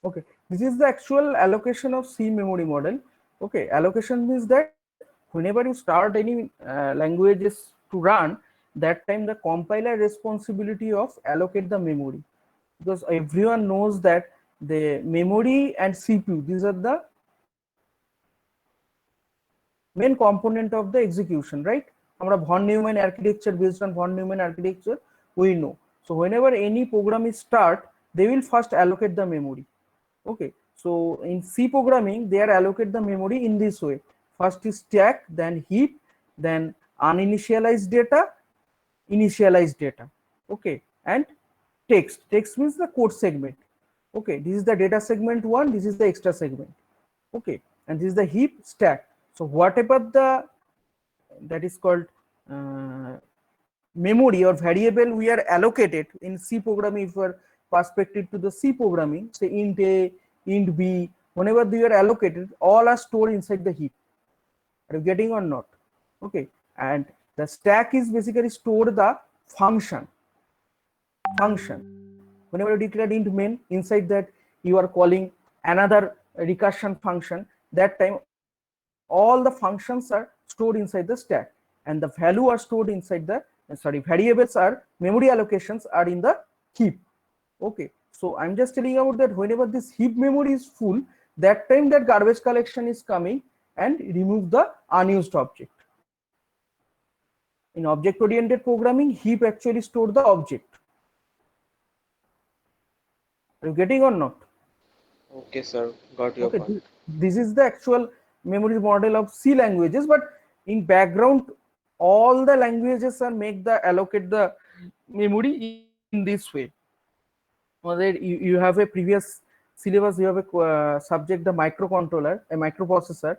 okay, this is the actual allocation of C memory model. Okay, allocation means that whenever you start any languages to run, that time the compiler responsibility of allocate the memory, because everyone knows that the memory and CPU, these are the main component of the execution, right? Amra von Neumann architecture, based on von Neumann architecture, we know. So whenever any program is start, they will first allocate the memory. Okay, so in C programming, they are allocate the memory in this way. First is stack, then heap, then uninitialized data, initialized data. Okay, and text. Text means the code segment. Okay, this is the data segment one, this is the extra segment. Okay, and this is the heap, stack. So whatever the that is called memory or variable we are allocated in C programming, if we are perspective to the C programming, say int A, int B, whenever they are allocated, all are stored inside the heap. Are you getting or not? Okay, and the stack is basically stored the function. Whenever you declare int main, inside that you are calling another recursion function, that time all the functions are stored inside the stack and the value are stored inside the variables are memory allocations are in the heap. Okay, so I'm just telling about that whenever this heap memory is full, that time that garbage collection is coming and remove the unused object. In object oriented programming, heap actually store the object. Are you getting or not? Okay, sir. Got your Okay, point. this is the actual memory model of C languages, but in background all the languages are make the allocate the memory in this way. You have a previous syllabus, you have a subject, the microcontroller, a microprocessor.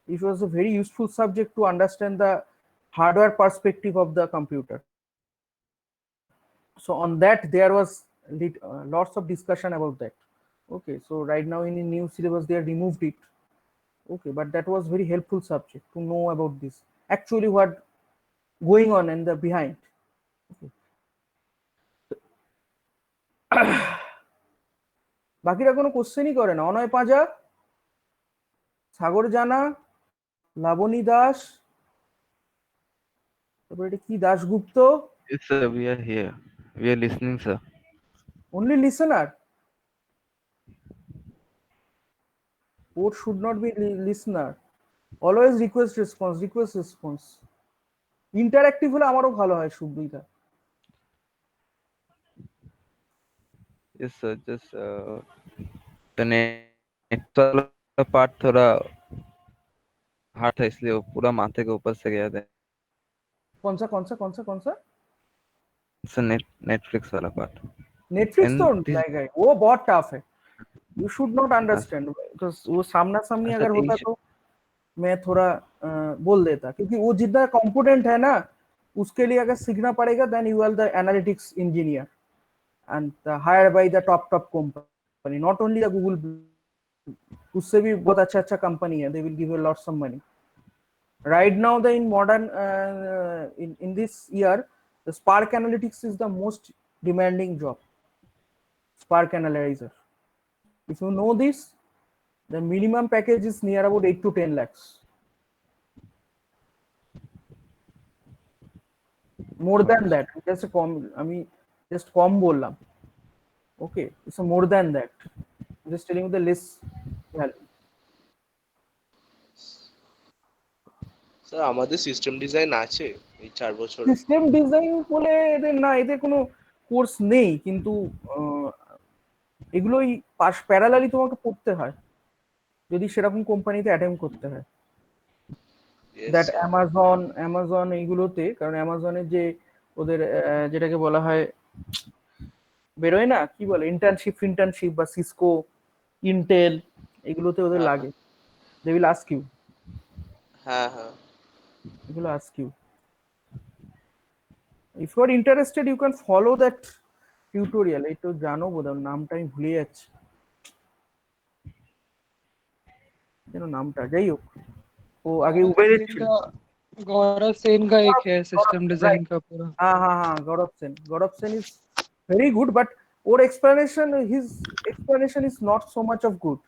It was a very useful subject to understand the hardware perspective of the computer. So on that there was lots of discussion about that. Okay, so right now in the new syllabus they have removed it. Okay, but that was very helpful subject to know about this actually what going on in the behind. Okay. বাকিরা কোনো কোশ্চেনই করে না, অনয় পাঁজা, সাগর জানা, লাবণী দাস, তারপরে এটা কি Dasgupta? Yes, sir, we are here. We are listening, sir. Only listener? Code should not be listener. Always request response. Interactive হলে আমারও ভালো হয় সুবিধা. Yes, sir. Just the next वाला part थोड़ा hard था, इसलिए वो पूरा माथे के ऊपर से गया था. कौन सा? It's a Netflix वाला part. Netflix And तो this like वो बहुत tough है. You should not understand because वो सामना सामनी ऐसा अगर होता tension- तो मैं थोड़ा बोल देता, क्योंकि वो जितना कॉम्पोनेंट है ना उसके लिए अगर सीखना पड़ेगा, then you are the analytics engineer and hired by the top company, not only the Google उससे भी बहुत अच्छा अच्छा कंपनी है, they will give you lots of money. Right now the in modern in this year the Spark Analytics is the most demanding job. Spark Analyzer, if you know this, the minimum package is near about 8 to 10 lakhs, more than that. Just a I mean just कम बोललाम. Okay, it's a more than that. I'm just telling you the less value. Sir আমাদের system design আছে এই 4 বছরে? System design বলে এদের না, এদের কোনো কোর্স নেই, কিন্তু এগুলোই প্যারালালি তোমাকে পড়তে হয় যদি সেরকম কোম্পানিতে অ্যাটেম্প করতে হয়। Yes, that sir. অ্যামাজন এইগুলোতে, কারণ অ্যামাজনের যে ওদের যেটাকে বলা হয় বেরোয় না, কি বলে, ইন্টার্নশিপ বা সিসকো, ইন্টেল, এগুলোতে ওদের হ্যাঁ, লাগে। দে উইল আস্ক ইউ, হ্যাঁ হ্যাঁ এগুলো ask you. If you are interested you can follow that tutorial. এই তো জানো বোধহয়, নামটা আমি ভুলে যাচ্ছি যেন নামটা, যাই হোক ও আগে উবেরের ছিল। गौरव सेन का एक है सिस्टम Gaurav, डिजाइन right. का पूरा। हाँ, Gaurav Sen is very good, but और explanation, his explanation is not so much of good.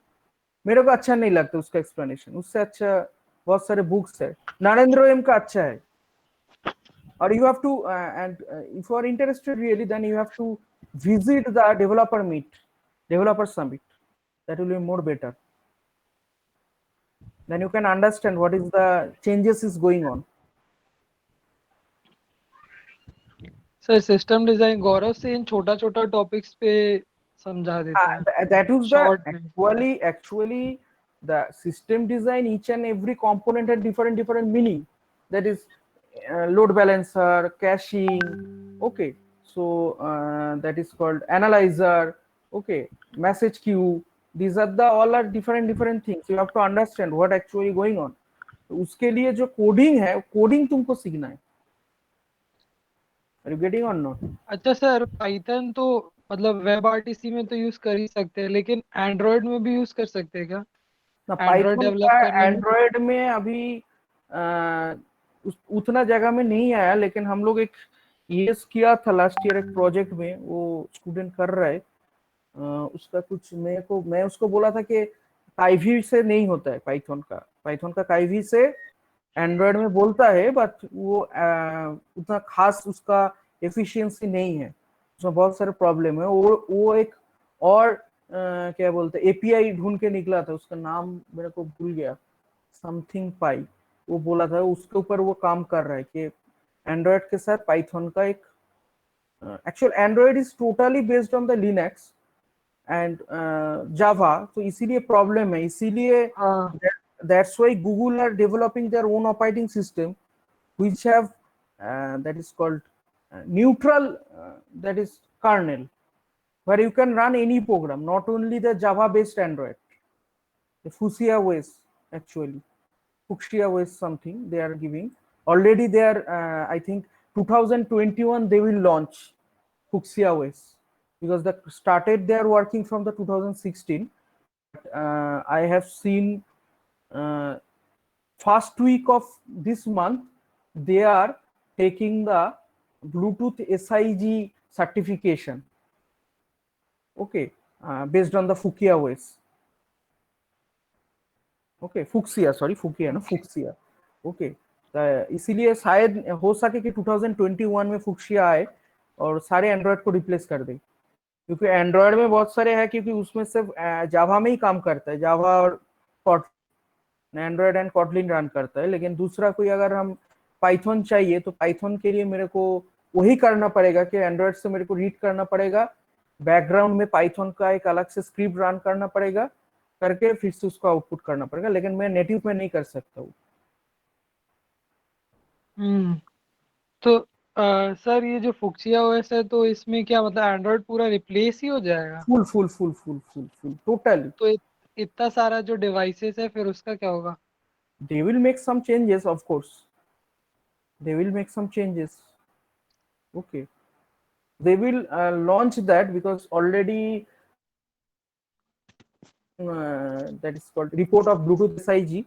मेरे को अच्छा नहीं लगता उसका एक्सप्लेनेशन। उससे अच्छा बहुत सारे बुक्स है। नरेंद्र एम का अच्छा है। और you have to and if you are interested really, then you have to visit the developer summit. That will be more better. Then you can understand what is the changes is going on. Sir system design Gaurav Sen छोटा छोटा topics पे समझा देता है That is the short में। actually the system design. Each and every component had different meaning. That is load balancer, caching, okay, so that is called analyzer, okay, message queue. These are the all are different things. You have to understand what actually going on. तो उसके लिए जो coding है, coding तुमको सीखना है। Are you getting or not? अच्छा sir, Python तो मतलब वेब आरटीसी में तो यूज कर ही सकते हैं, लेकिन एंड्रॉयड में भी यूज कर सकते हैं क्या? ना, एंड्रॉयड पाइथन डेवलप का करने में। एंड्रॉयड में अभी उतना जगह में नहीं आया, लेकिन हम लोग एक ईएस किया था लास्ट ईयर एक प्रोजेक्ट में, वो स्टूडेंट कर रहा है। उसका कुछ मैं उसको बोला था कि काइवी से नहीं होता है पाइथन का काइवी से एंड्रॉयड में बोलता है, बट वो उतना खास उसका एफिशिएंसी नहीं है, उसमें बहुत सारे प्रॉब्लम है। वो एक और क्या बोलते हैं, एपीआई ढूंढ के निकला था, उसका नाम मेरे को भूल गया, समथिंग पाई, वो बोला था, उसके ऊपर वो काम कर रहा है कि एंड्रॉयड के साथ पाइथन का एक actual Android is totally based on the Linux and Java, तो इसीलिए प्रॉब्लम है। इसीलिए हाँ that's why Google are developing their own operating system which have that is called neutral, that is kernel, where you can run any program, not only the Java based Android. The Fuchsia OS, actually Fuchsia OS something they are giving already. They are I think 2021 they will launch Fuchsia OS, because the started they are working from the 2016. I have seen first week of this month they are taking the Bluetooth SIG certification, okay, based on the Fuchsia OS, okay, Fuchsia, sorry, Fuchsia ना, Fuchsia, okay। इसीलिए शायद हो सके कि 2021 में Fuchsia आए और सारे एंड्रॉयड को रिप्लेस कर दे, क्योंकि एंड्रॉयड में बहुत सारे हैं, क्योंकि उसमें सिर्फ जावा में ही काम करता है, जावा और एंड्रॉयड एंड कॉटलिन रन करता है। लेकिन दूसरा कोई अगर हम पाइथन चाहिए, तो पाइथन के लिए मेरे को वही करना पड़ेगा कि एंड्रॉयड से मेरे को रीड करना पड़ेगा, बैकग्राउंड में पाइथन का एक अलग से स्क्रिप्ट रन करना पड़ेगा, करके फिर से उसको आउटपुट करना पड़ेगा, लेकिन मैं नेटिव में नहीं कर सकता हूँ। तो सर ये जो फुक्सिया ओएस है, तो इसमें क्या मतलब एंड्रॉयड पूरा रिप्लेस ही हो जाएगा? Full totally. तो इतना सारा जो डिवाइसेस है फिर उसका क्या होगा? They will make some changes, of course. They will make some changes. Okay. They will launch that, because already that is called report of Bluetooth SIG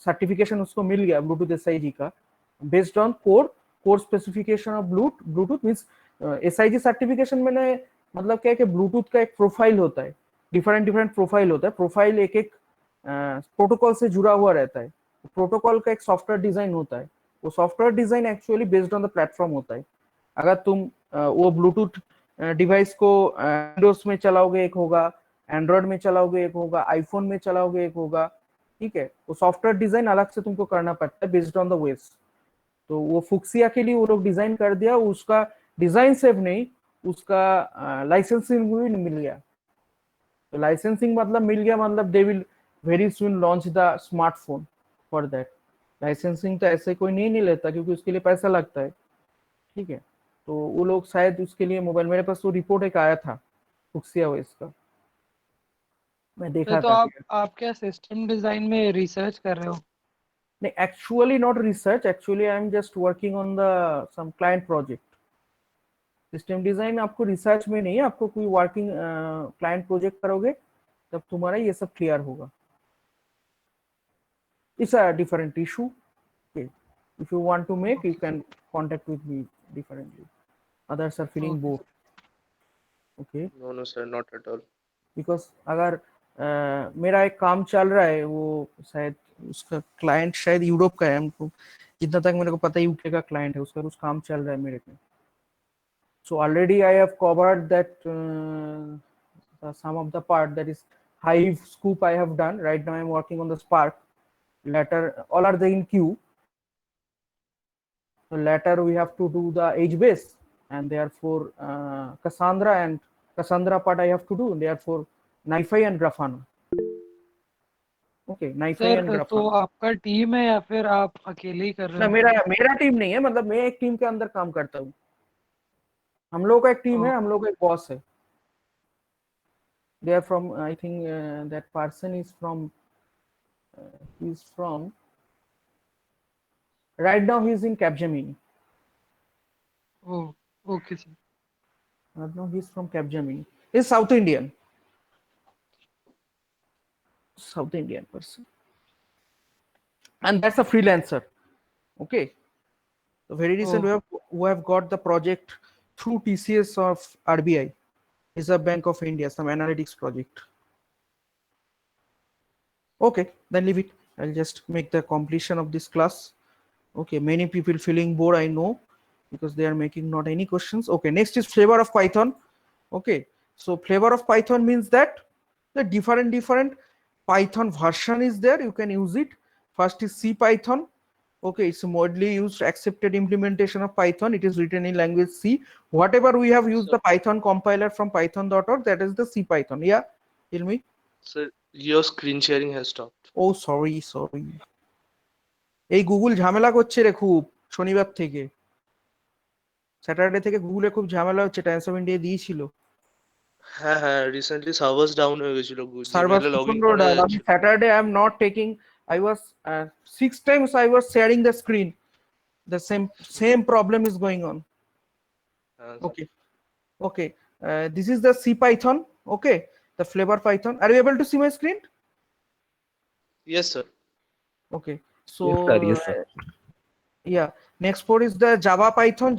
certification उसको मिल गया Bluetooth SIG का based on core specification of Bluetooth means SIG certification मैंने मतलब क्या है कि Bluetooth का एक प्रोफाइल होता है, डिफरेंट प्रोफाइल होता है, प्रोफाइल एक एक प्रोटोकॉल से जुड़ा हुआ रहता है, प्रोटोकॉल का एक सॉफ्टवेयर डिजाइन होता है, वो software design actually based on the platform होता है। अगर तुम वो ब्लूटूथ डिवाइस को विंडोज में चलाओगे एक होगा, एंड्रॉइड में चलाओगे एक होगा, आईफोन में चलाओगे एक होगा, ठीक है, वो सॉफ्टवेयर डिजाइन अलग से तुमको करना पड़ता है बेस्ड ऑन द वेस। तो वो फुक्सिया के लिए वो लोग डिजाइन कर दिया, उसका डिजाइन सिर्फ नहीं, उसका लाइसेंसिंग भी मिल गया। तो लाइसेंसिंग मतलब मिल गया मतलब they will very soon launch the smartphone for that. Licensing तो ऐसे कोई नहीं लेता क्योंकि उसके लिए पैसा लगता है, ठीक है। तो वो लोग शायद उसके लिए मोबाइल, मेरे पास वो रिपोर्ट एक आया था फुक्सिया वेस का, मैं देखा तो था। आप क्या सिस्टम डिजाइन में रिसर्च कर रहे हो? नहीं, actually not research, actually I am just working on the some client project. System design आपको रिसर्च में नहीं है, आपको कोई वर्किंग क्लाइंट प्रोजेक्ट करोगे तब तुम्हारा ये सब क्लियर होगा। It's a different issue, okay, if you want to make you can contact with me differently, others are feeling Okay, bored, okay, No, sir, not at all. because अगर मेरा एक काम चल रहा है, वो शायद उसका क्लाइंट शायद यूरोप का है, हमको जितना तक मेरे को पता है यूके का क्लाइंट है, उसका कुछ काम चल रहा है मेरे पे। So already I have covered that some of the part, that is Hive, Scoop I have done. Right now I am working on the Spark. Later all are the in queue. So later we have to do the edge base, and therefore Cassandra part I have to do. Therefore NiFi and Grafana. Okay, NiFi sir and तो Grafana. आपका team है या फिर आप अकेले ही कर रहे ना, हो? मेरा टीम नहीं है, मतलब मैं एक टीम के अंदर काम करता हूँ। हम लोग का एक टीम है, हम लोग का एक बॉस है। They are from, I think that person is from, he's from, right now he's in Capgemini. Oh, okay sir. Right now he's from Capgemini. He's South Indian person, and that's a freelancer. Okay, so very recent we have got the project through TCS of RBI, Reserve Bank of India, some analytics project. Okay, then leave it. I'll just make the completion of this class. Okay, many people feeling bored, I know, because they are making not any questions. Okay, next is flavor of Python. Okay, so flavor of Python means that the different Python version is there, you can use it. First is C Python. Okay, it's a widely used accepted implementation of Python. It is written in language C. Whatever we have used the Python compiler from python.org, that is the C Python. Yeah, tell me. Sir, your screen sharing has stopped. Oh, sorry. এই Google ঝামেলা করছে রে খুব, শনিবার থেকে, Saturday থেকে গুগলে খুব ঝামেলা হচ্ছে, টাইমস অফ ইন্ডিয়া দিয়েছিল। হ্যাঁ, রিসেন্টলি সার্ভার্স ডাউন হয়ে গেছিল, সার্ভার জিমেইলে লগইন প্রচন্ড করা ডাউন। আমি যাচ্ছে। Saturday I am not taking, I was 6 times I was sharing the screen, the same problem is going on. Okay, this is the C Python. Okay, the flavor Python. Are you able to see my screen? Yes sir. Okay, so Yes, sir. Yeah, next port is the Java Python.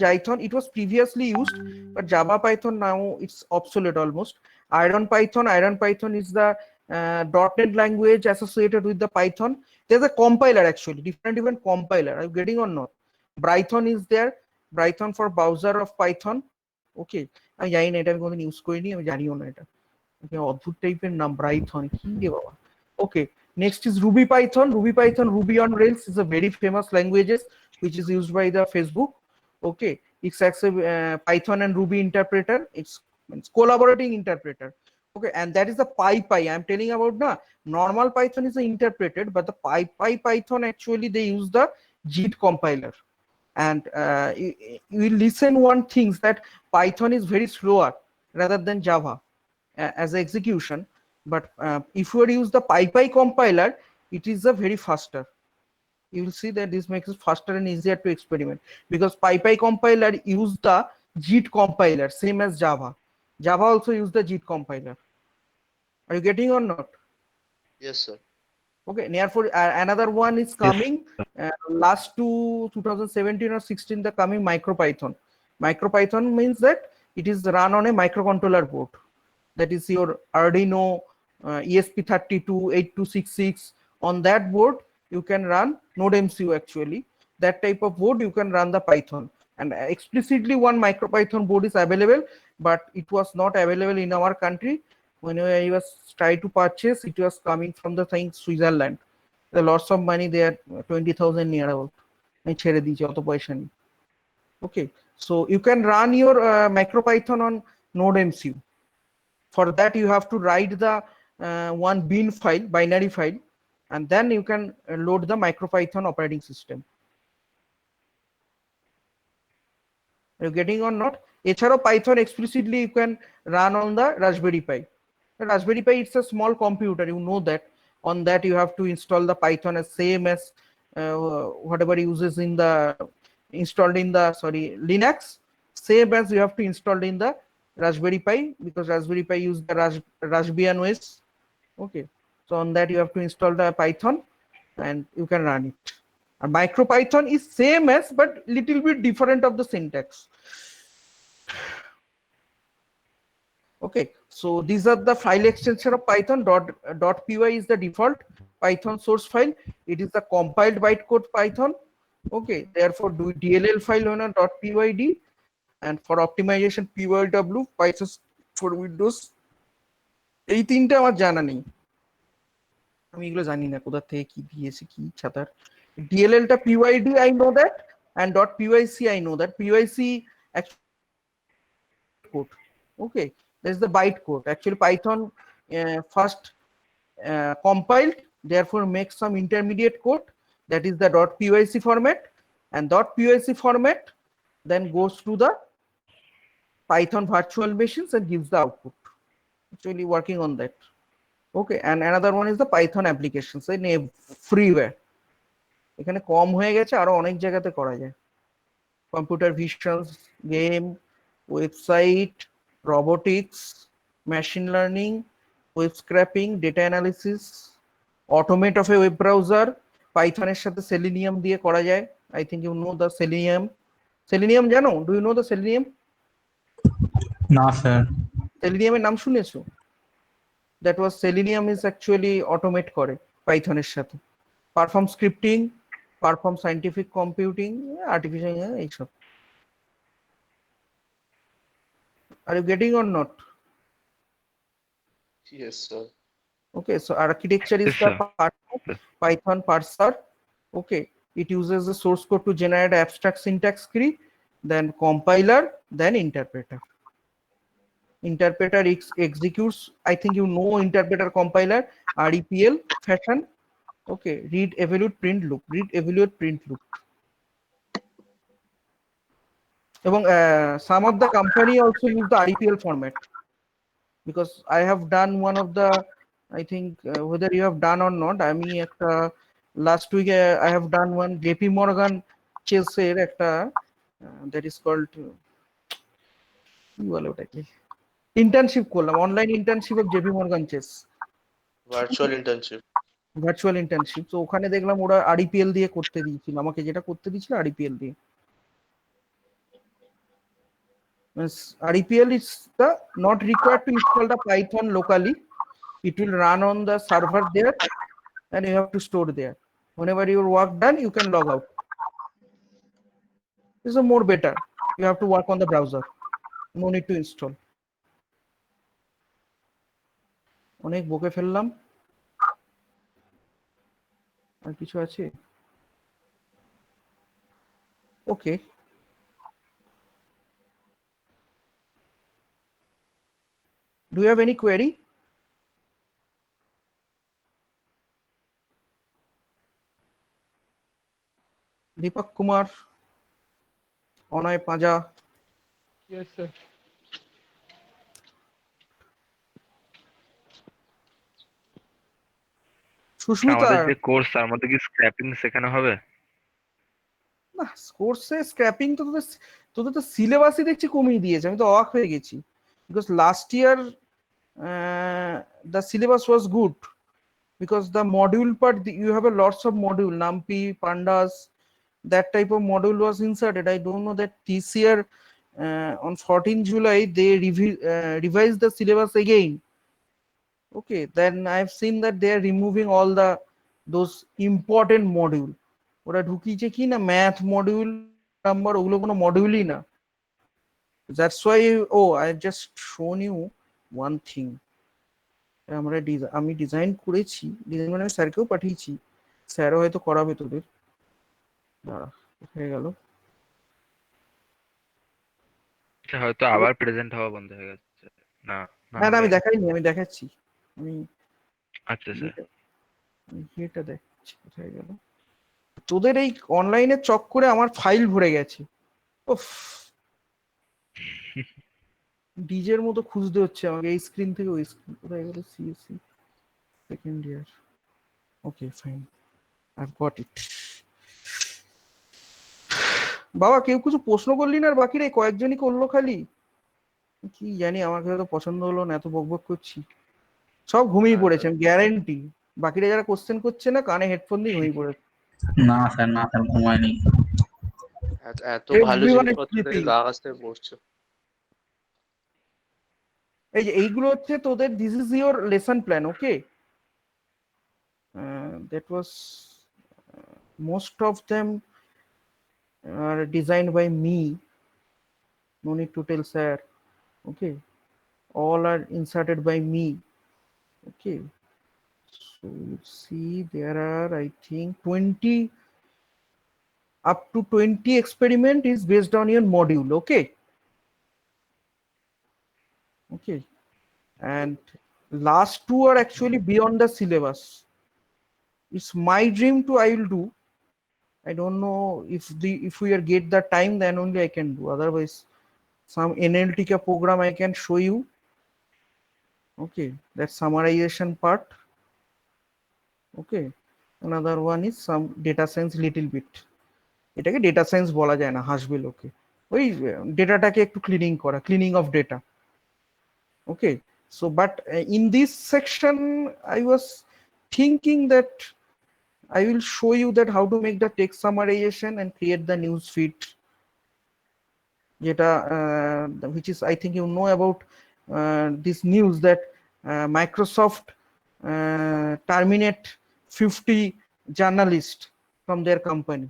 It was previously used, but Java Python now it's obsolete almost. Iron Python is the .NET language associated with the Python. There's a compiler actually, different compiler. Are you getting or not? Brython is there, Brython for browser of Python. Okay, আমি জানি না, এটা আমি কোনোদিন use করিনি, আমি জানিও না এটা। অদ্ভুত টাইপের নাম, ব্রাইথন, কি রে বাবা। Okay, next is Ruby Python. Ruby on Rails is a very famous languages which is used by the Facebook. Okay, it's actually Python and Ruby interpreter. It's collaborating interpreter. Okay, and that is the PyPy I'm telling about. Na, normal Python is interpreted, but the PyPy Python actually they use the JIT compiler. And you will listen one things that Python is very slower rather than Java as an execution. But if you use the PyPy compiler, it is a very faster. You will see that this makes it faster and easier to experiment, because PyPy compiler use the JIT compiler, same as Java. Java also use the JIT compiler. Are you getting or not? Yes, sir. Okay, therefore another one is coming last to 2017 or 16, the coming MicroPython. MicroPython means that it is run on a microcontroller board. That is your Arduino ESP328266. On that board, you can run NodeMCU actually. That type of board, you can run the Python. And explicitly one MicroPython board is available, but it was not available in our country. When I was trying to purchase, it was coming from the thing Switzerland. The lots of money there, 20,000 near about. আমি ছেড়ে দিয়েছি অত পয়সা নেই। Okay, so you can run your MicroPython on NodeMCU. For that, you have to write the one bin file, binary file, and then you can load the MicroPython operating system. Are you getting or not? এছাড়াও Python explicitly you can run on the Raspberry Pi. The Raspberry Pi, it's a small computer, you know that. On that you have to install the Python as same as whatever uses in the installed in the Linux, same as you have to install in the Raspberry Pi, because Raspberry Pi use the Raspbian OS. Okay, so on that you have to install the Python and you can run it. And MicroPython is same as but little bit different of the syntax. Okay, so these are the file extension of Python. .py is the default Python source file. It is the compiled bytecode Python. Okay, therefore do DLL file on a .pyd, and for optimization pyw Python for Windows. এই তিনটা আমার জানা নেই, আমি এগুলো জানি না কোথা থেকে কি দিয়েছে কি ছাতার। DLL টা pyd I know that, and .pyc I know that. pyc code. Okay, this is the bytecode. Actually Python first compiled, therefore makes some intermediate code, that is the .pyc format, and .pyc format then goes to the Python virtual machines and gives the output. Actually working on that. Okay, and another one is the Python applications in freeware. এখানে কম হয়ে গেছে, আরো অনেক জায়গাতে করা যায়। Computer visions, game, website, robotics, machine learning, web scraping, data analysis, automate of a web browser, পাইথনের সাথে সেলিনিয়াম দিয়ে করা যায়। I think you know the Selenium. Selenium জানো? Do you know the Selenium? না স্যার। সেলিনিয়ামের নাম শুনেছো? That was Selenium is actually automate করে পাইথনের সাথে। Perform scripting, perform scientific computing, artificial এইসব। Are you getting or not? Yes, sir. Okay, so architecture is Yes, the sir. Python parser. Okay, it uses the source code to generate abstract syntax tree, then compiler, then interpreter. Interpreter executes, I think you know interpreter compiler, REPL fashion. Okay, read, evaluate, print loop, read, evaluate, print loop. এবং some of the company also use the REPL format, because I have done one of the, I think whether you have done or not, আমি একটা last week I have done one JP Morgan Chase এর একটা that is called কি বলে ওটাকে, internship করলাম, online internship of JP Morgan Chase, Virtual internship. Virtual internship. তো ওখানে দেখলাম ওরা REPL দিয়ে করতে দিয়েছিল, আমাকে যেটা করতে দিয়েছিল REPL দিয়ে। REPL is the not required to install the Python locally. It will run on the server there, and you have to store there. Whenever your work done, you can log out. This is a more better. You have to work on the browser. No need to install. অনেক বকে ফেললাম, আর কিছু আছে? Okay. Do you have any query? Deepak Kumar, Onay Paja. Yes, sir. Susmita, আমাদের যে course তার মধ্যে কি স্ক্র্যাপিং শেখানো হবে? না কোর্সে স্ক্র্যাপিং তো তোদের তো সিলেবাসই দেখছি কমিয়ে দিয়েছে, আমি তো অবাক হয়ে গেছি। Because last year the syllabus was good, because the module part, you have a lots of module, NumPy, Pandas, that type of module was inserted. I don't know that this year on 14 July they revised the syllabus again. Okay, then I've seen that they are removing all those important module. ওরা ঢুকিয়েছে কি না math module number, ওগুলো কোনো মডিউলই না। That's why, oh, I just shown you one thing. আমি design করেছি, design মানে আমি স্যারকেও পাঠিয়েছি, স্যারও হয়তো করাবে তোদের। দাঁড়া, হয়ে গেল। হয়তো আবার প্রেজেন্ট হওয়া বন্ধ হয়ে গেছে। না না না, আমি দেখাইনি, আমি দেখাচ্ছি। আমি আচ্ছা স্যার, এটা দেখাচ্ছি, কোথায় গেল। তোদের এই অনলাইনে চক্করে আমার ফাইল ভরে গেছে। উফ, ডিজের মতো খুঁজতে হচ্ছে আমাকে এই স্ক্রিন থেকে ওই স্ক্রিন। কোথায় গেল? CSC second year. Okay fine, I got it. বাবা কেউ কিছু প্রশ্ন করলি না? আর বাকিরা কয়েকজনই করলো খালি, কি জানি, আমার কাছে তো পছন্দ হলো না, এত বকবক করছি। সব ঘুমিয়ে পড়েছে, আমি গ্যারেন্টি। বাকিরা যারা কোশ্চেন করছে না, কানে হেডফোন দিয়ে ঘুমিয়ে পড়েছে। না স্যার ঘুমায়নি। এত ভালো Everyone is জিনিসপত্র থেকে sleeping. গা ঘাসতে পড়ছে। এই যে এইগুলো হচ্ছে তোদের, this is your lesson plan. Okay, that was most of them are designed by me, no need to tell sir. Okay, all are inserted by me. Okay, so you see there are, I think, 20, up to 20 experiment is based on your module. Okay, okay, and last two are actually beyond the syllabus. It's my dream to, I will do. I don't know if we are get the time, then only I can do. Otherwise, some NLTK program I can show you. Okay, that summarization part. Okay, another one is some data science little bit. এটাকে data science বলা যায় না, হাসবে লোকে। ওই ডেটাটাকে একটু cleaning of data. Okay, so but in this section I was thinking that I will show you that how to make the text summarization and create the news feed. Which is, I think you know about this news that Microsoft terminate 50 journalists from their company.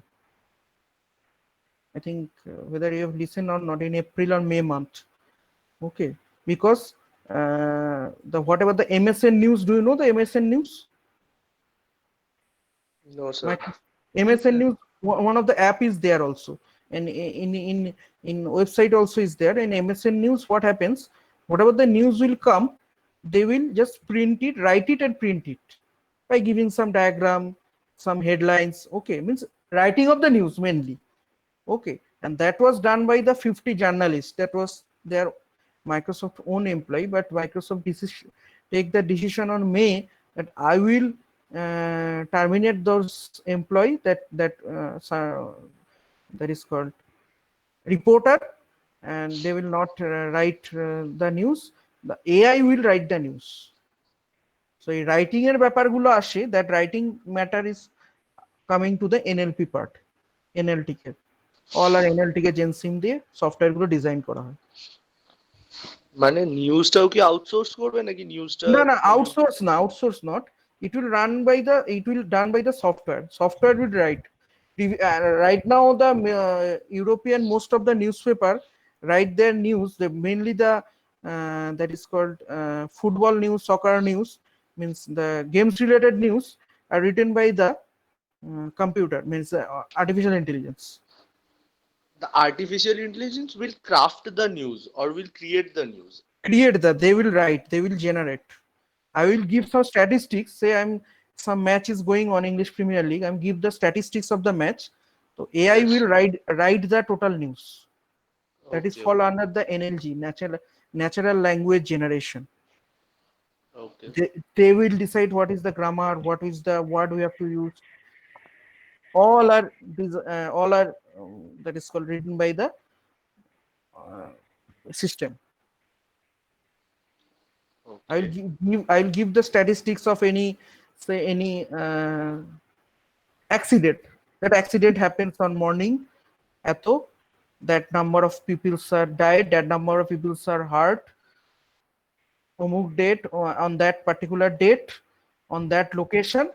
I think whether you have listened or not, in April or May month. Okay, because the whatever the MSN news, do you know the MSN news? No sir. MSN News, one of the app is there also, and in website also is there. In MSN News, what happens? Whatever the news will come, they will just print it, write it, and print it by giving some diagram, some headlines. Okay, means writing of the news mainly. Okay, and that was done by the 50 journalists. That was their Microsoft own employee, but Microsoft take the decision on May that I will terminate those employee, that is called reporter, and they will not write the news. The AI will write the news. So এই writing এর ব্যাপারগুলো আসে, that writing matter is coming to the NLP part, NLTK. All are NLTK Gensim দিয়ে software গুলো design করা হয়। মানে নিউজটাও কি আউটসোর্স করবে নাকি নিউজটা? না, outsource not. It will done by the software will write. Right now the European, most of the newspaper write their news, mainly the that is called football news, soccer news, means the games related news are written by the computer, means artificial intelligence. The artificial intelligence will craft the news or will create the news? They will write, they will generate. I will give some statistics. Say some match is going on English Premier League. I'm give the statistics of the match. So AI will write the total news. That is Okay, fall under the NLG, natural language generation. okay. They will decide what is the grammar, what is the word we have to use. All are that is called written by the system. Okay. I'll give the statistics of any say any accident, that accident happens on morning eto, that number of people are died, that number of people are hurt, omuk date on that particular date on that location,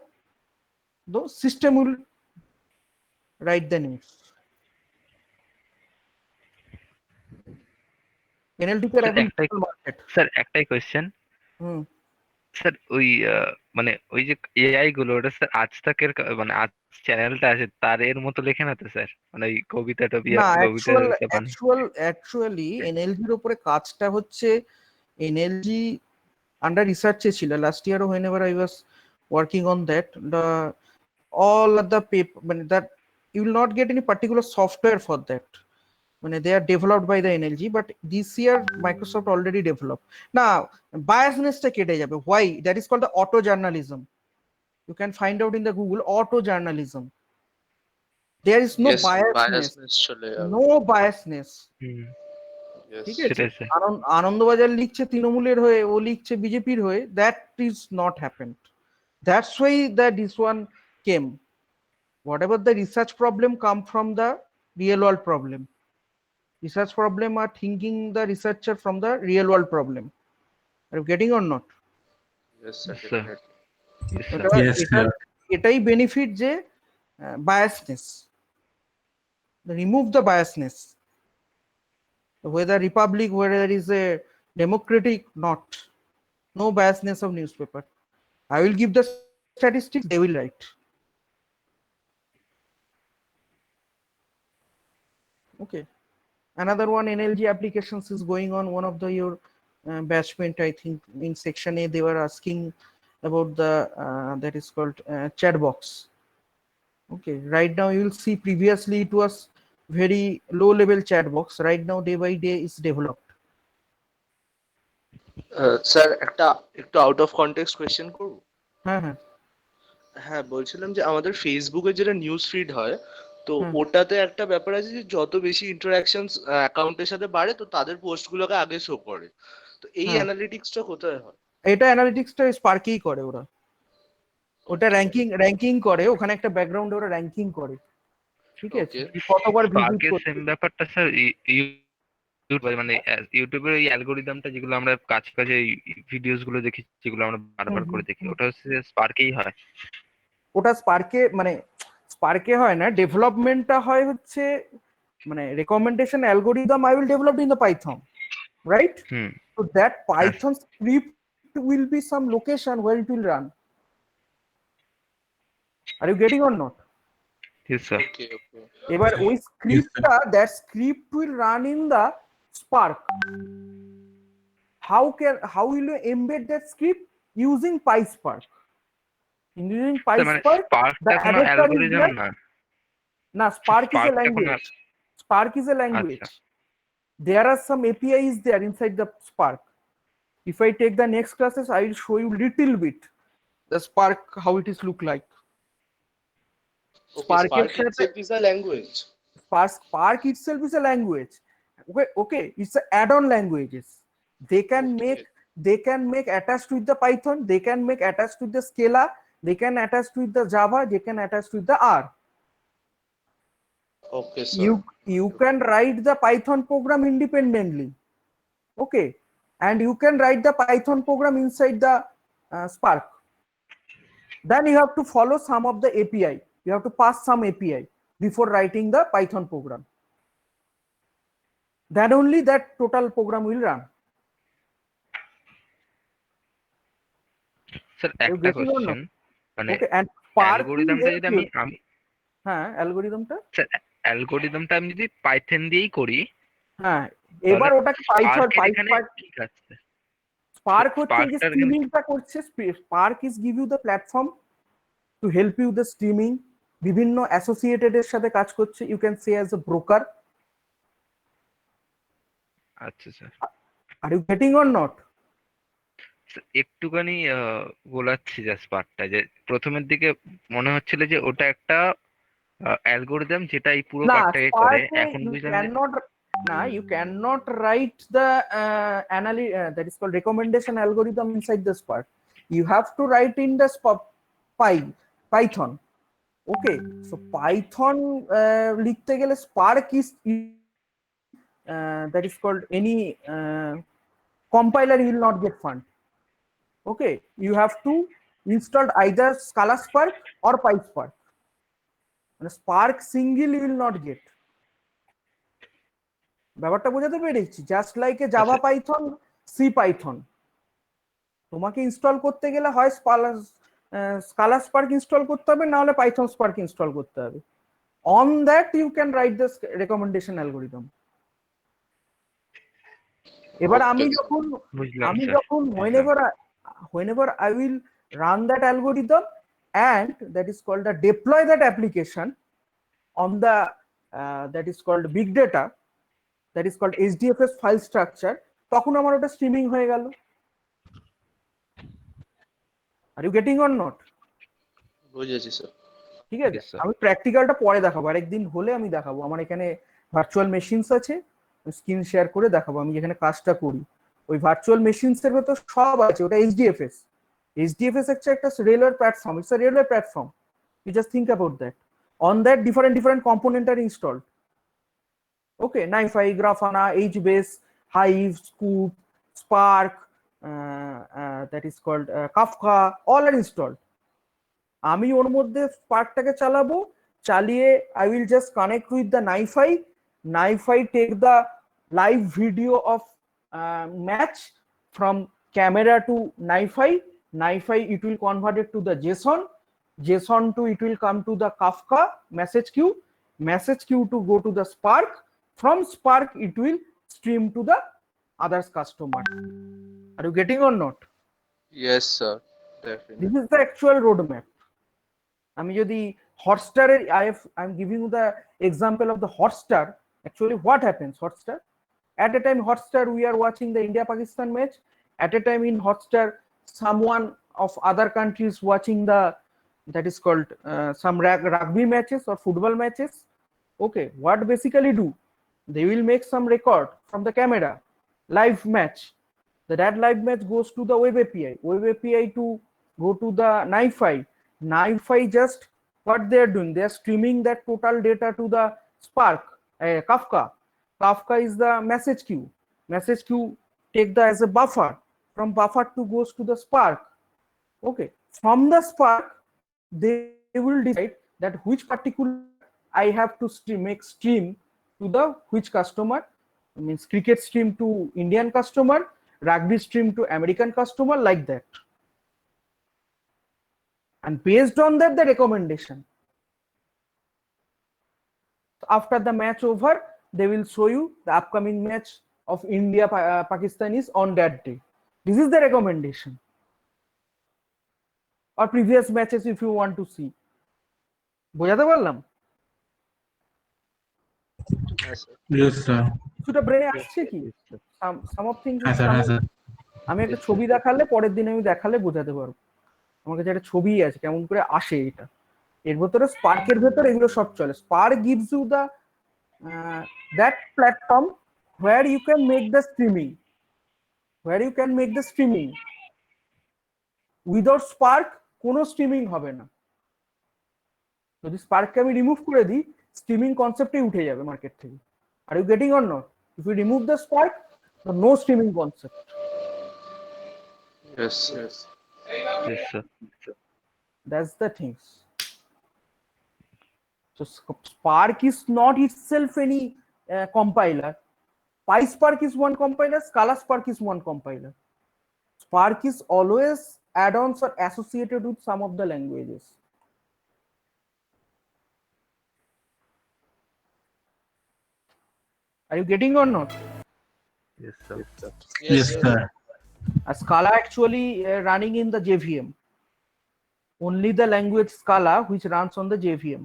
the system will write the news. NLTK sir এখন একটাই global market. Sir একটাই question হুম। Sir ওই মানে ওই যে AI গুলো ওটা sir আজ তাকের মানে আজ চ্যানেলটা আছে তার এর মতো লেখে না তো স্যার, মানে ওই কবিতা টবিতা না, কবিতা টবিতা বানায়? অ্যাকচুয়ালি এনএলজির উপরে কাজটা হচ্ছে, এনএলজি আন্ডার রিসার্চে ছিল last year, whenever I was working on that, all of the paper, মানে that you will not get any particular software for that, মানে they are developed by the NLG, but this year Microsoft already developed. Now biasness-টা কেটে যাবে. Why? That is called the auto journalism. You can find out in the Google auto journalism. There is no Yes, biasness, চলে যাবে। no biasness. হুম, Yes. ঠিক আছে, সেটাই sir. Anandabazar লিখছে তৃণমূলের হয়ে, ও লিখছে বিজেপির হয়ে, that is not happened. That's why this one came. Whatever the research problem come from the real world problem. Research problem are thinking the researcher from the real world problem. Are you getting or not? Yes, sir, Yes, sir. definitely. Yes, sir. Yes, sir. এটাই benefit যে biasness, remove the biasness, whether republic, whether it is a democratic, not, no biasness of newspaper. I will give the statistics, they will write. Okay, another one, NLG applications is going on. One of the your batchmate, I think in section A, they were asking about the that is called chat box. Okay, right now you will see, previously it was very low level chat box, right now day by day is developed. Sir একটু out of context question করব? হ্যাঁ হ্যাঁ হ্যাঁ, বলছিলাম যে আমাদের ফেসবুকে যেটা নিউজ ফিড হয়, তো হুম। ওটাতে একটা ব্যাপার আছে যে যত বেশি ইন্টারাকশনস অ্যাকাউন্টের সাথে বাড়ে, তো তাদের পোস্টগুলোকে আগে শো করে। তো এই হ্যাঁ। অ্যানালিটিক্সটা কোথায় হয়? এটা অ্যানালিটিক্সটা স্পার্কেই করে ওরা, ওটা র্যাঙ্কিং করে, ওখানে একটা ব্যাকগ্রাউন্ডে ওরা র্যাঙ্কিং করে, ঠিক আছে, Okay. কতবার ভিজিট স্পার্কের করছে। সেম ব্যাপারটা স্যার মানে ইউটিউবের এই অ্যালগোরিদমটা যেগুলো আমরা কাছে কাছে ভিডিওস গুলো দেখি, যেগুলো আমরা বারবার করে দেখি, ওটা হচ্ছে স্পার্কেই হয়। ওটা স্পার্কে, মানে স্পার্কে হয় না, ডেভেলপমেন্টটা হয় হচ্ছে, মানে recommendation algorithm I will develop in the Python, right? Hmm, So that Python script will be some location where it will run. Are you getting or not? Yes sir. Okay okay. এবার ওই স্ক্রিপ্টটা, that script will run in the Spark. How will you embed that script? Using PySpark. In using মানে PySpark, স্পার্কটা the কোনো adapter is algorithm there. না? Now Spark is a Spark টা কোনো language. Spark is a language. আচ্ছা। There are some APIs there inside the Spark. If I take the next classes, I will show you little bit the Spark, how it is look like. Spark Spark itself is a language. Spark itself is a language. Okay, it's a add-on languages. They can make attached with the Python, they can make attached with the Scala, they can attach with the Java, they can attach with the R. Okay, sir. You can write the Python program independently. Okay, and you can write the Python program inside the Spark. Then you have to follow some of the API. You have to pass some API before writing the Python program. Then only that total program will run. Sir You একটা getting or not? Question, মানে Okay, and Spark will অ্যালগোরিদমটা help যদি you. আমি হ্যাঁ, অ্যালগরিদমটা, sir অ্যালগোরিদমটা আমি যদি Python দিয়েই করি, হ্যাঁ, এবার ওটাকে স্পার্কের এখানে কি কাজ? Spark হচ্ছে যে Spark-টার স্ট্রিমিংটা করছে, Spark is give you the platform to help you the streaming, বিভিন্ন অ্যাসোসিয়েটেড এর সাথে কাজ করছে, you can say as a broker. আচ্ছা sir. Are you getting or not? একটুখানি গোলাচ্ছি যে স্পার্কটা, যে প্রথমের দিকে মনে হচ্ছিল যে ওটা একটা অ্যালগোরিদম যেটা এই পুরো না, পার্টটাকে করে, Spark এখন you বুঝলাম যে cannot, you cannot write the that is called recommendation algorithm inside the Spark. You have to write in the Python. Okay, so Python লিখতে গেলে Spark is that is called any compiler you will not get fund. Okay, you have to install either Scala Spark or PySpark. And Spark single you will not get. ব্যাপারটা বোঝাতে পেরেছি? Just like a Java Python, C Python, তোমাকে install করতে গেলে হয় স্কালা spark install করতে হবে, না হলে পাইথন স্পার্ক ইনস্টল করতে হবে। On that you can write this recommendation algorithm. এবার আমি যখন whenever I will run that algorithm and that is called the deploy that application on the that is called big data, that is called HDFS file structure, তখন আমার ওটা streaming হয়ে গেল। Are you getting or not? বুঝেছি sir. ঠিক আছে, আমি প্র্যাকটিক্যালটা পরে দেখাবো, আরেকদিন হলে আমি দেখাবো। আমার এখানে ভার্চুয়াল মেশিনস আছে, স্ক্রিন শেয়ার করে দেখাবো আমি যেখানে কাজটা করি। ওই ভার্চুয়াল মেশিনস এর ভেতর সব আছে, ওটা HDFS। HDFS হচ্ছে একটা railway platform, it's a railway platform. You just think about that. On that different component are installed. Okay, NiFi, Grafana, HBase, Hive, Scoop, Spark, that is called Kafka, all are installed. আমি ওর মধ্যে স্পার্কটাকে চালাবো, চালিয়ে I will just connect with the NiFi. NiFi take the live video of match from camera to NiFi. NiFi it will convert it to the JSON to it will come to the Kafka message queue to go to the Spark. From Spark it will stream to the others customer. Are you getting or not? Yes sir, definitely. This is the actual roadmap. আমি যদি হটস্টারের I'm giving you the example of the Hotstar. Actually what happens Hotstar? At a time Hotstar we are watching the India Pakistan match. At a time in Hotstar someone of other countries watching the that is called some rugby matches or football matches. Okay, what basically do? They will make some record from the camera, live match. That live match goes to the web API to go to the NiFi. NiFi just what they are doing, they are streaming that total data to the Spark, Kafka. Kafka is the message queue take the as a buffer, from buffer to goes to the Spark. Okay, from the Spark they will decide that which particular I have to make stream to the which customer, means cricket stream to Indian customer, rugby stream to American customer, like that. And based on that the recommendation, after the match over they will show you the upcoming match of India Pakistan is on that day. This is the recommendation, or previous matches if you want to see. বোঝাতে পারলাম? Yes, sir. কিছুটা ব্রেনে আসছে কি? some of things হ্যাঁ sir. আমি একটা ছবি দেখালে পরের দিন আমি দেখালে বোঝাতে পারবো। আমার কাছে একটা ছবি আছে কেমন করে আসে এটা। এর ভেতরে স্পার্কের ভেতরে এগুলো সব চলে। Spark gives you the that platform where you can make the streaming. Without Spark কোনো স্ট্রিমিং হবে না। যদি স্পার্ককে আমি রিমুভ করে দিই স্ট্রিমিং কনসেপ্টই উঠে যাবে মার্কেট থেকে। Are you getting or not? If you remove the Spark no streaming concept. Yes sir. That's the things. So Spark is not itself any compiler. PySpark is one compiler, Scala Spark is one compiler. Spark is always add-ons or associated with some of the languages. Are you getting or not? Yes, sir. Yes, sir. Scala actually running in the JVM. Only the language Scala which runs on the JVM.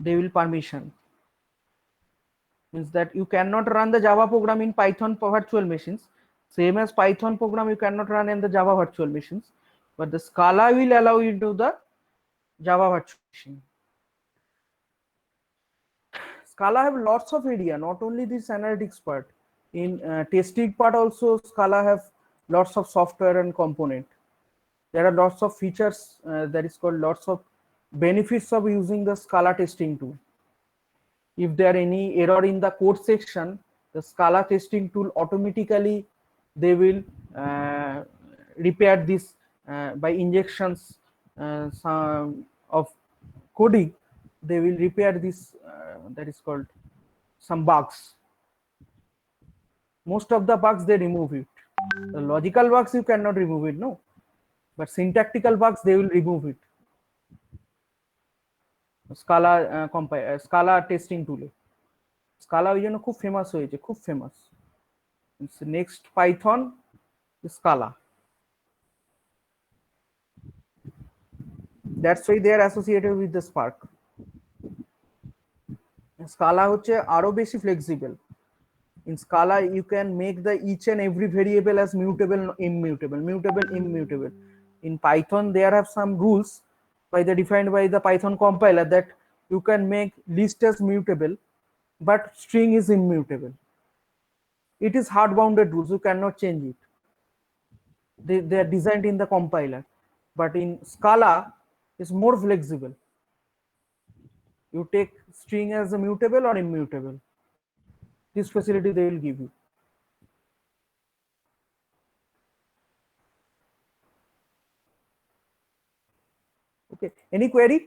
They will permission. Means that you cannot run the Java program in Python virtual machines. Same as Python program you cannot run in the Java virtual machines. But the Scala will allow you to the Java virtual machine. Scala have lots of area, not only this analytics part. In testing part also Scala have lots of software and component. There are lots of features that is called lots of benefits of using the Scala testing tool. If there are any error in the code section, the Scala testing tool automatically they will repair this by injections some of coding. They will repair this that is called some bugs. Most of the bugs they remove it. The logical bugs you cannot remove it, no, but syntactical bugs they will remove it. Scala Scala testing tool. Scala ওই জন্য খুব famous হয়েছে, খুব famous. Next Python, Scala. That's why they are associated with the Spark. Scala হচ্ছে আরো বেশি flexible. In Scala you can make the each and every variable as mutable, immutable, mutable, immutable. In Python there are some rules defined by the Python compiler that you can make list as mutable but string is immutable. It is hard bounded rules, you cannot change it. They are designed in the compiler, but in Scala it's more flexible. You take string as a mutable or immutable. This facility they will give you. Okay, any query?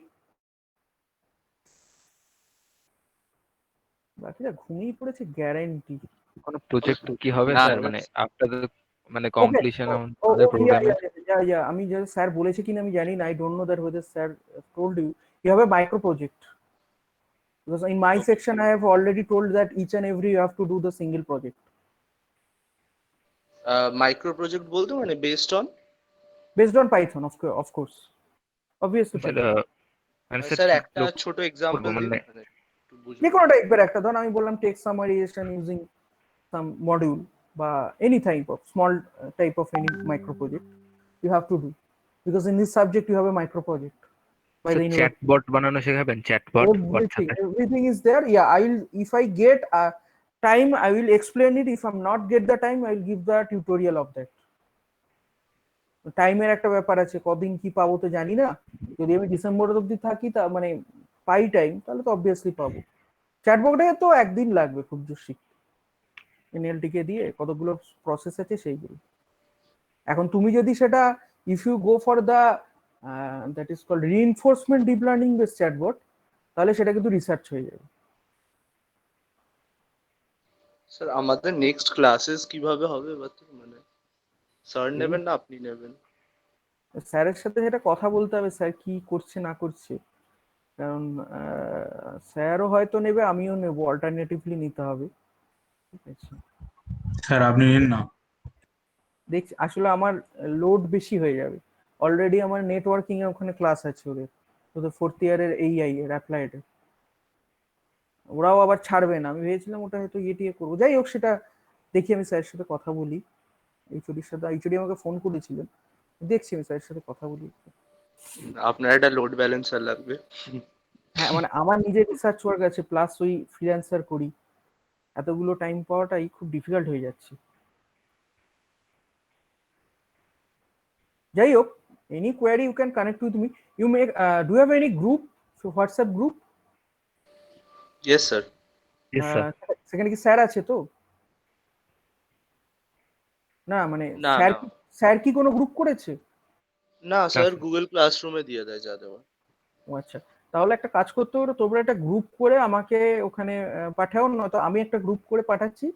বাকিরা ঘুমিয়ে পড়েছে guarantee. কোনো project কি হবে না, sir, না, মানে after the মানে কমপ্লিশন আমাদের yeah, প্রোগ্রামে? আমি যে স্যার বলেছে কিনা আমি জানি না, I don't know that whether sir told you have a micro project, because in my section I have already told that each and every you have to do the single project micro project বলতে মানে based on Python, of course, obviously sir Python. মানে sir একটা ছোট example দিন, মানে মানে একটু বুঝবো। যে কোনো টাইপের একটা, ধরুন আমি বললাম টেক্সট সামারাইজেশন ইউজিং সাম মডিউল বা any type of small type of any micro project you have to do, because in this subject you have a micro project by the university. Chatbot বানানো শেখাবেন? চ্যাটবট হোয়াটসঅ্যাপে? Everything is there. Yeah, I will, if I get time I will explain it. If I'm not get the time I will give the tutorial of that. টাইমের একটা ব্যাপার আছে, কদিন কি পাবো তো জানি না। যদি আমি ডিসেম্বর অবধি থাকি তা মানে পাই টাইম, তাহলে তো অবভিয়াসলি পাবো। চ্যাটবটে তো একদিন লাগবে খুব জোর শিখতে, এনএলটি কে দিয়ে কতগুলো প্রসেস আছে সেইগুলো। এখন তুমি যদি সেটা if you go for the that is called reinforcement deep learning base chatbot, তাহলে সেটা কিন্তু রিসার্চ হয়ে যাবে। স্যার আমাদের নেক্সট ক্লাসেস কিভাবে হবে, মানে স্যার নেবেন না আপনি নেবেন? স্যারের সাথে সেটা কথা বলতে হবে, স্যার কি করছে না করছে, কারণ স্যারও হয়তো নেবে আমিও নেব, অল্টারনেটিভলি নিতে হবে। ঠিক আছে স্যার আপনি নিন না। দেখছি আসলে আমার লোড বেশি হয়ে যাবে, অলরেডি আমার নেটওয়ার্কিং এ ওখানে ক্লাস আছে ওদের ফোর্থ ইয়ারের এইআই এর অ্যাপ্লাইড এর, ওরাও আবার ছাড়বে না। আমি ভেবেছিলাম ওটা হয়তো ইয়ে করবো, যাই হোক সেটা দেখি, আমি স্যারের সাথে কথা বলি। এইচওডির সাথে, এইচওডি আমাকে ফোন করেছিলেন, দেখছি আমি স্যারের সাথে কথা বলি। আপনার একটা লোড ব্যালেন্সার লাগবে। হ্যাঁ মানে আমার নিজের রিসার্চ ওয়ার্ক আছে, প্লাস ওই ফ্রিল্যান্সার করি, এতগুলো টাইম পাওয়াটাই খুব ডিফিকাল্ট হয়ে যাচ্ছে। যাই হোক, any query you can connect with me. You make do have any group, WhatsApp group? Yes sir. সেখানে কি স্যার আছে তো? না মানে না, স্যার কি কোনো গ্রুপ করেছে? না স্যার, গুগল ক্লাসরুমে দিয়ে দেয় যা দেওয়া। ও আচ্ছা, তাহলে একটা কাজ করতে পারো, তোমরা একটা গ্রুপ করে আমাকে ওখানে পাঠাও, নয়তো আমি একটা গ্রুপ করে পাঠাচ্ছি,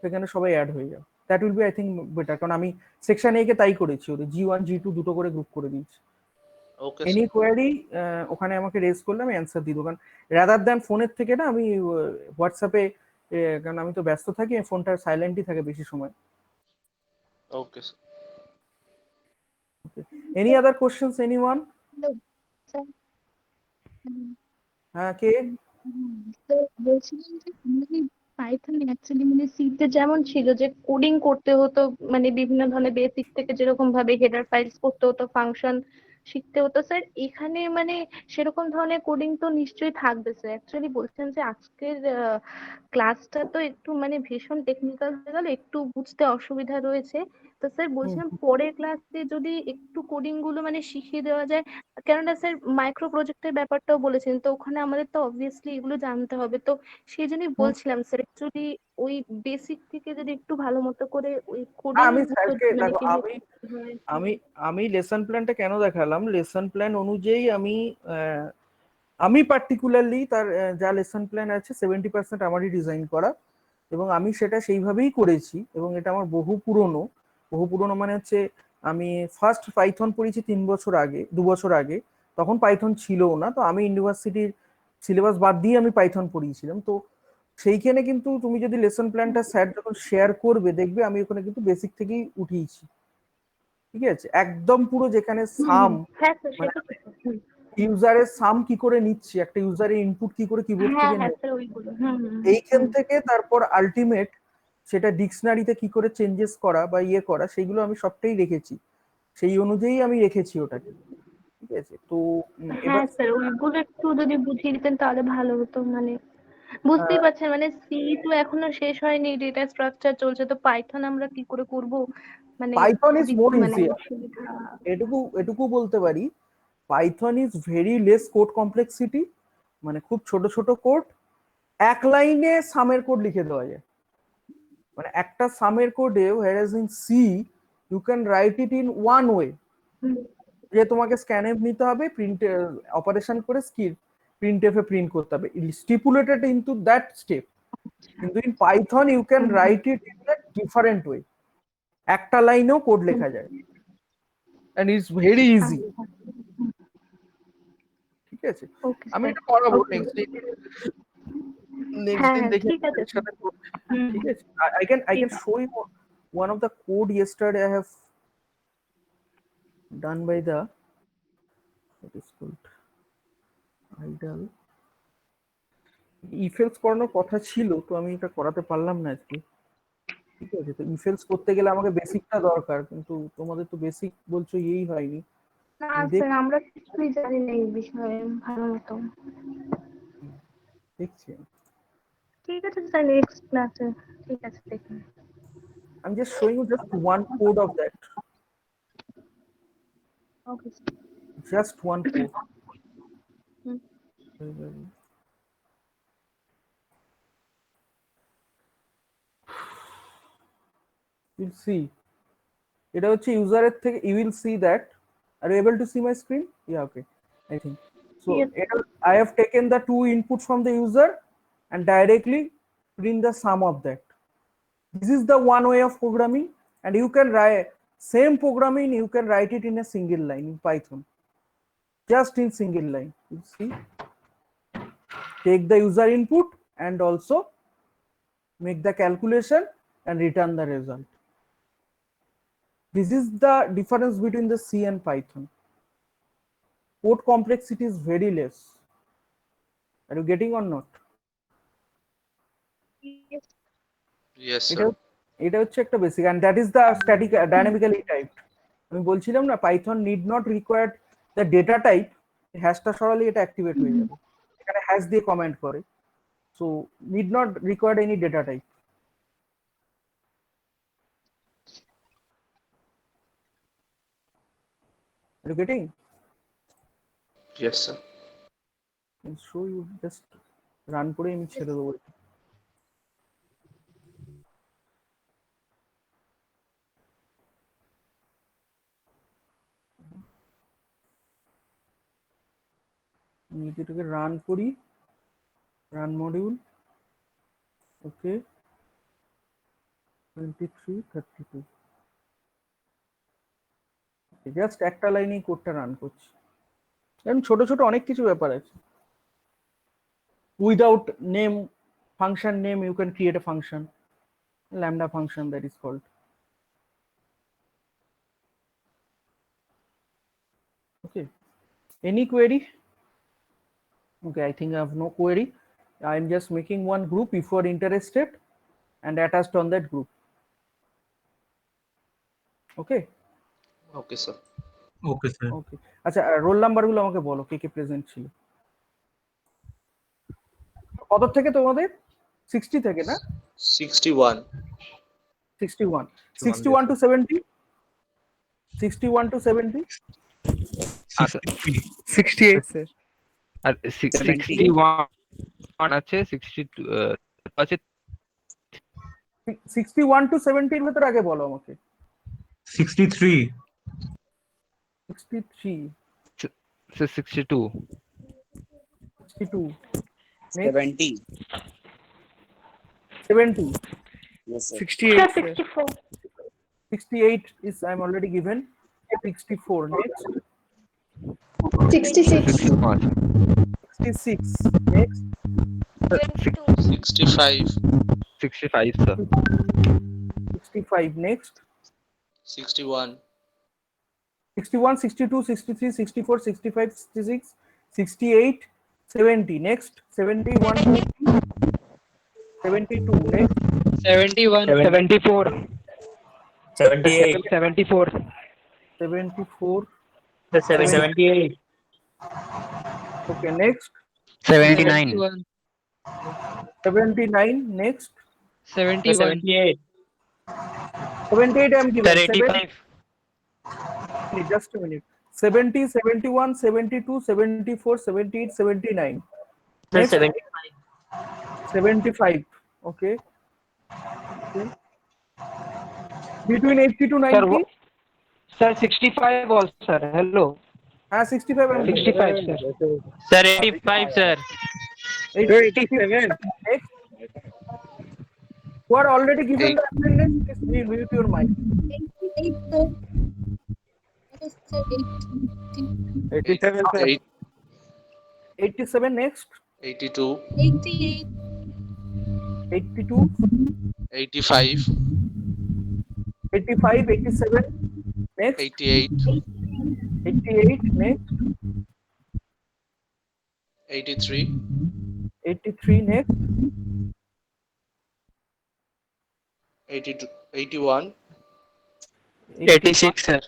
সেখানে সবাই অ্যাড হয়ে যাও। That will be I think better, কারণ আমি সেকশন এ কে তাই করেছি, ওদের G1 G2 দুটো করে গ্রুপ করে দিয়েছি। ওকে এনি কোয়ারি ওখানে আমাকে রেজ করলে আমি অ্যান্সার দিয়ে দেবো, কারণ রাদার দ্যান ফোনের থেকে না আমি হোয়াটসঅ্যাপে, কারণ আমি তো ব্যস্ত থাকি, ফোনটা সাইলেন্টই থাকে বেশি সময়। Okay sir. Any other questions anyone? হ্যাঁ কে? তো বলছিলাম যে আমাদের পাইথনে অ্যাকচুয়ালি মানে সিতে যেমন ছিল যে কোডিং করতে হতো, মানে বিভিন্ন ধরনের বেসিক থেকে যেরকম ভাবে হেডার ফাইলস করতে হতো, ফাংশন শিখতে হতো স্যার। এখানে মানে সেরকম ধরনের কোডিং তো নিশ্চয়ই থাকবে স্যার। অ্যাকচুয়ালি বলছেন যে আজকের ক্লাসটা তো একটু মানে ভীষণ টেকনিক্যাল হয়ে গেল, একটু বুঝতে অসুবিধা রয়েছে। তো স্যার বলছিলাম পরের ক্লাসে যদি একটু কোডিং গুলো মানে শিখিয়ে দেওয়া যায়, কেননা স্যার মাইক্রো প্রজেক্টের ব্যাপারটাও বলেছেন, তো ওখানে আমাদের তো অবভিয়াসলি এগুলো জানতে হবে। তো সেই জন্যই বলছিলাম স্যার যদি ওই বেসিক থেকে যদি একটু ভালো মতো করে ওই কোডিং আমি গুলো স্যারকে মানে দেখো, কিভাবে আমি করতে হয়। আমি আমি লেসন প্ল্যানটা কেন দেখালাম, লেসন প্ল্যান অনুযায়ী আমি পার্টিকুলারলি তার যা লেসন প্ল্যান আছে 70% আমারই ডিজাইন করা, এবং আমি সেটা সেইভাবেই করেছি। এবং এটা আমার বহু পুরনো মানে হচ্ছে আমি ফার্স্ট পাইথন পড়েছি 3 বছর আগে, 2 বছর আগে। তখন পাইথন ছিলও না, তো আমি ইউনিভার্সিটির সিলেবাস বাদ দিয়ে আমি পাইথন পড়িয়েছিলাম। তো সেইখানে কিন্তু তুমি যদি লেসন প্ল্যানটা স্যার যখন শেয়ার করবে, দেখবে আমি ওখানে কিন্তু বেসিক থেকেই উঠিয়েছি। ঠিক আছে, একদম পুরো যেখানে সাম, হ্যাঁ স্যার, মানে সেটা ঠিক। হুম। ইউজারের সাম কি করে নিচ্ছি, একটা ইউজারের ইনপুট কি করে কিবোর্ড হ্যাঁ থেকে হ্যাঁ নেব, স্যার, ওইগুলো। হুম হুম এইখান থেকে তারপর আলটিমেট সেটা ডিকশনারিতে কি করে চেঞ্জেস করা বা ইয়ে করা, সেগুলো আমি সবটাই রেখেছি। সেই অনুযায়ী আমি রেখেছি ওটাকে। ঠিক আছে, তো এবার হ্যাঁ স্যার, ওইগুলো একটু যদি বুঝিয়ে দিতেন তাহলে ভালো হতো। মানে বুঝতেই পারছেন মানে সি তো এখনো শেষ হয়নি, ডেটা স্ট্রাকচার চলছে, তো পাইথন আমরা কি করে করব, মানে পাইথন ইজ খুবই মোর মানে ইজিয়ার, অসুবিধা। এটুকু এটুকু বলতে পারি। Python is very less code complexity, মানে খুব ছোট ছোট কোড, এক লাইনে সামের কোড লিখে দেওয়া যায়। মানে একটা সামের কোডে whereas in C you can write it in one way, হুম। যে তোমাকে স্ক্যানএফ নিতে হবে, প্রিন্ট অপারেশন করে প্রিন্টএফ এ প্রিন্ট করতে হবে, স্টিপুলেটেড ইনটু দ্যাট স্টেপ। কিন্তু in Python you can write it in the different way, একটা লাইনেও কোড লেখা যায়, এন্ড ইটস ভেরি ইজি। ঠিক আছে, ওকে আমি স্যার। এটা করাবো ওকে। নেক্সট হ্যাঁ দিন হ্যাঁ, দেখে ঠিক আছে এর সাথে স্যার। করতে। হুম ঠিক হুম, আছে, I can ঠিক আছে। show you one of the code yesterday I have done by the, what is called, idle ইফেলস করানোর কথা ছিল, তো আমি এটা করাতে পারলাম না আজকে। ঠিক আছে, তো ইফেলস করতে গেলে আমাকে বেসিকটা দরকার, কিন্তু তোমাদের তো বেসিক বলছো এই হয়নি। না আমি স্যার, আমরা কিছুই জানি না এই বিষয়ে ভালো মতো। দেখছি, ঠিক আছে স্যার, নেক্সট ক্লাসে। ঠিক আছে, দেখুন। আমি just showing you just one code of that, okay. Just one code. Hmm. You'll see, এটা হচ্ছে ইউজারের থেকে, you will see that, are you able to see my screen? Yeah, okay, I think so. Yes. I have taken the two inputs from the user and directly print the sum of that. This is the one way of programming, and you can write same programming, you can write it in a single line in Python, just in single line. You see, take the user input and also make the calculation and return the result. This is the difference between the C and Python. Code complexity is very less. Are you getting or not? Yes. Yes, এটা sir. এটা হচ্ছে একটা basic, and that is the static dynamically typed. আমি বলছিলাম না, Python need not required the data type, হ্যাশটা সরালে এটা অ্যাক্টিভেট হয়ে যাবে, এখানে হ্যাশ দিয়ে কমেন্ট করে, so need not required any data type. Are you getting? Yes, sir. I'll show you, just run করে আমি ছেড়ে দেবো। আমি এটাকে রান করি, রান মডিউল, ওকে 2332, জাস্ট একটা লাইনেই কোডটা রান করছি, কারণ ছোট ছোট অনেক কিছু ব্যাপার আছে। Without name, function name, you can create a function, lambda function, that is called. Okay, any query? Okay, I think I have no query. I'm just making one group if you are interested and attached on that group. Okay, Okay, sir. Okay sir. Okay, আচ্ছা roll number গুলো আমাকে বলো কে কে present ছিল। কত থেকে তোমাদের? 60 থেকে না? 61 61 61 to 70, 61 to 70, আচ্ছা 68 স্যার। আর 61 আছে 62 আছে 61 to 70 এর ভেতর আগে বলো আমাকে। 63, 63, 62 62, 70. 70, Yes, sir. 68 sir. 64 68 is I'm already given. 64 next, 66 61 66 next, 65 65 sir 65 next, 61 61, 62, 63, 64, 65, 66, 68, 70 next, 71, 72 next, 71, 74, 78. 74, 74, 78. okay next, 79 71, 79 next, 71, 78. 78 I'm given. Sir 85 Just a minute. 70, 71, 72, 74, 78, 79. Next, 75. 75. Okay. Okay. Between 80 to 90. sir 65 also sir. Hello. 65 I'm given. 65 sir. Sir 85 sir. 87. Next. Who are already given the attendance, please mute your mic. 87 sir. 87 next. 82 82, 85 85, 87 next. 88 88 next. 83 83 next. 82 81 86 sir.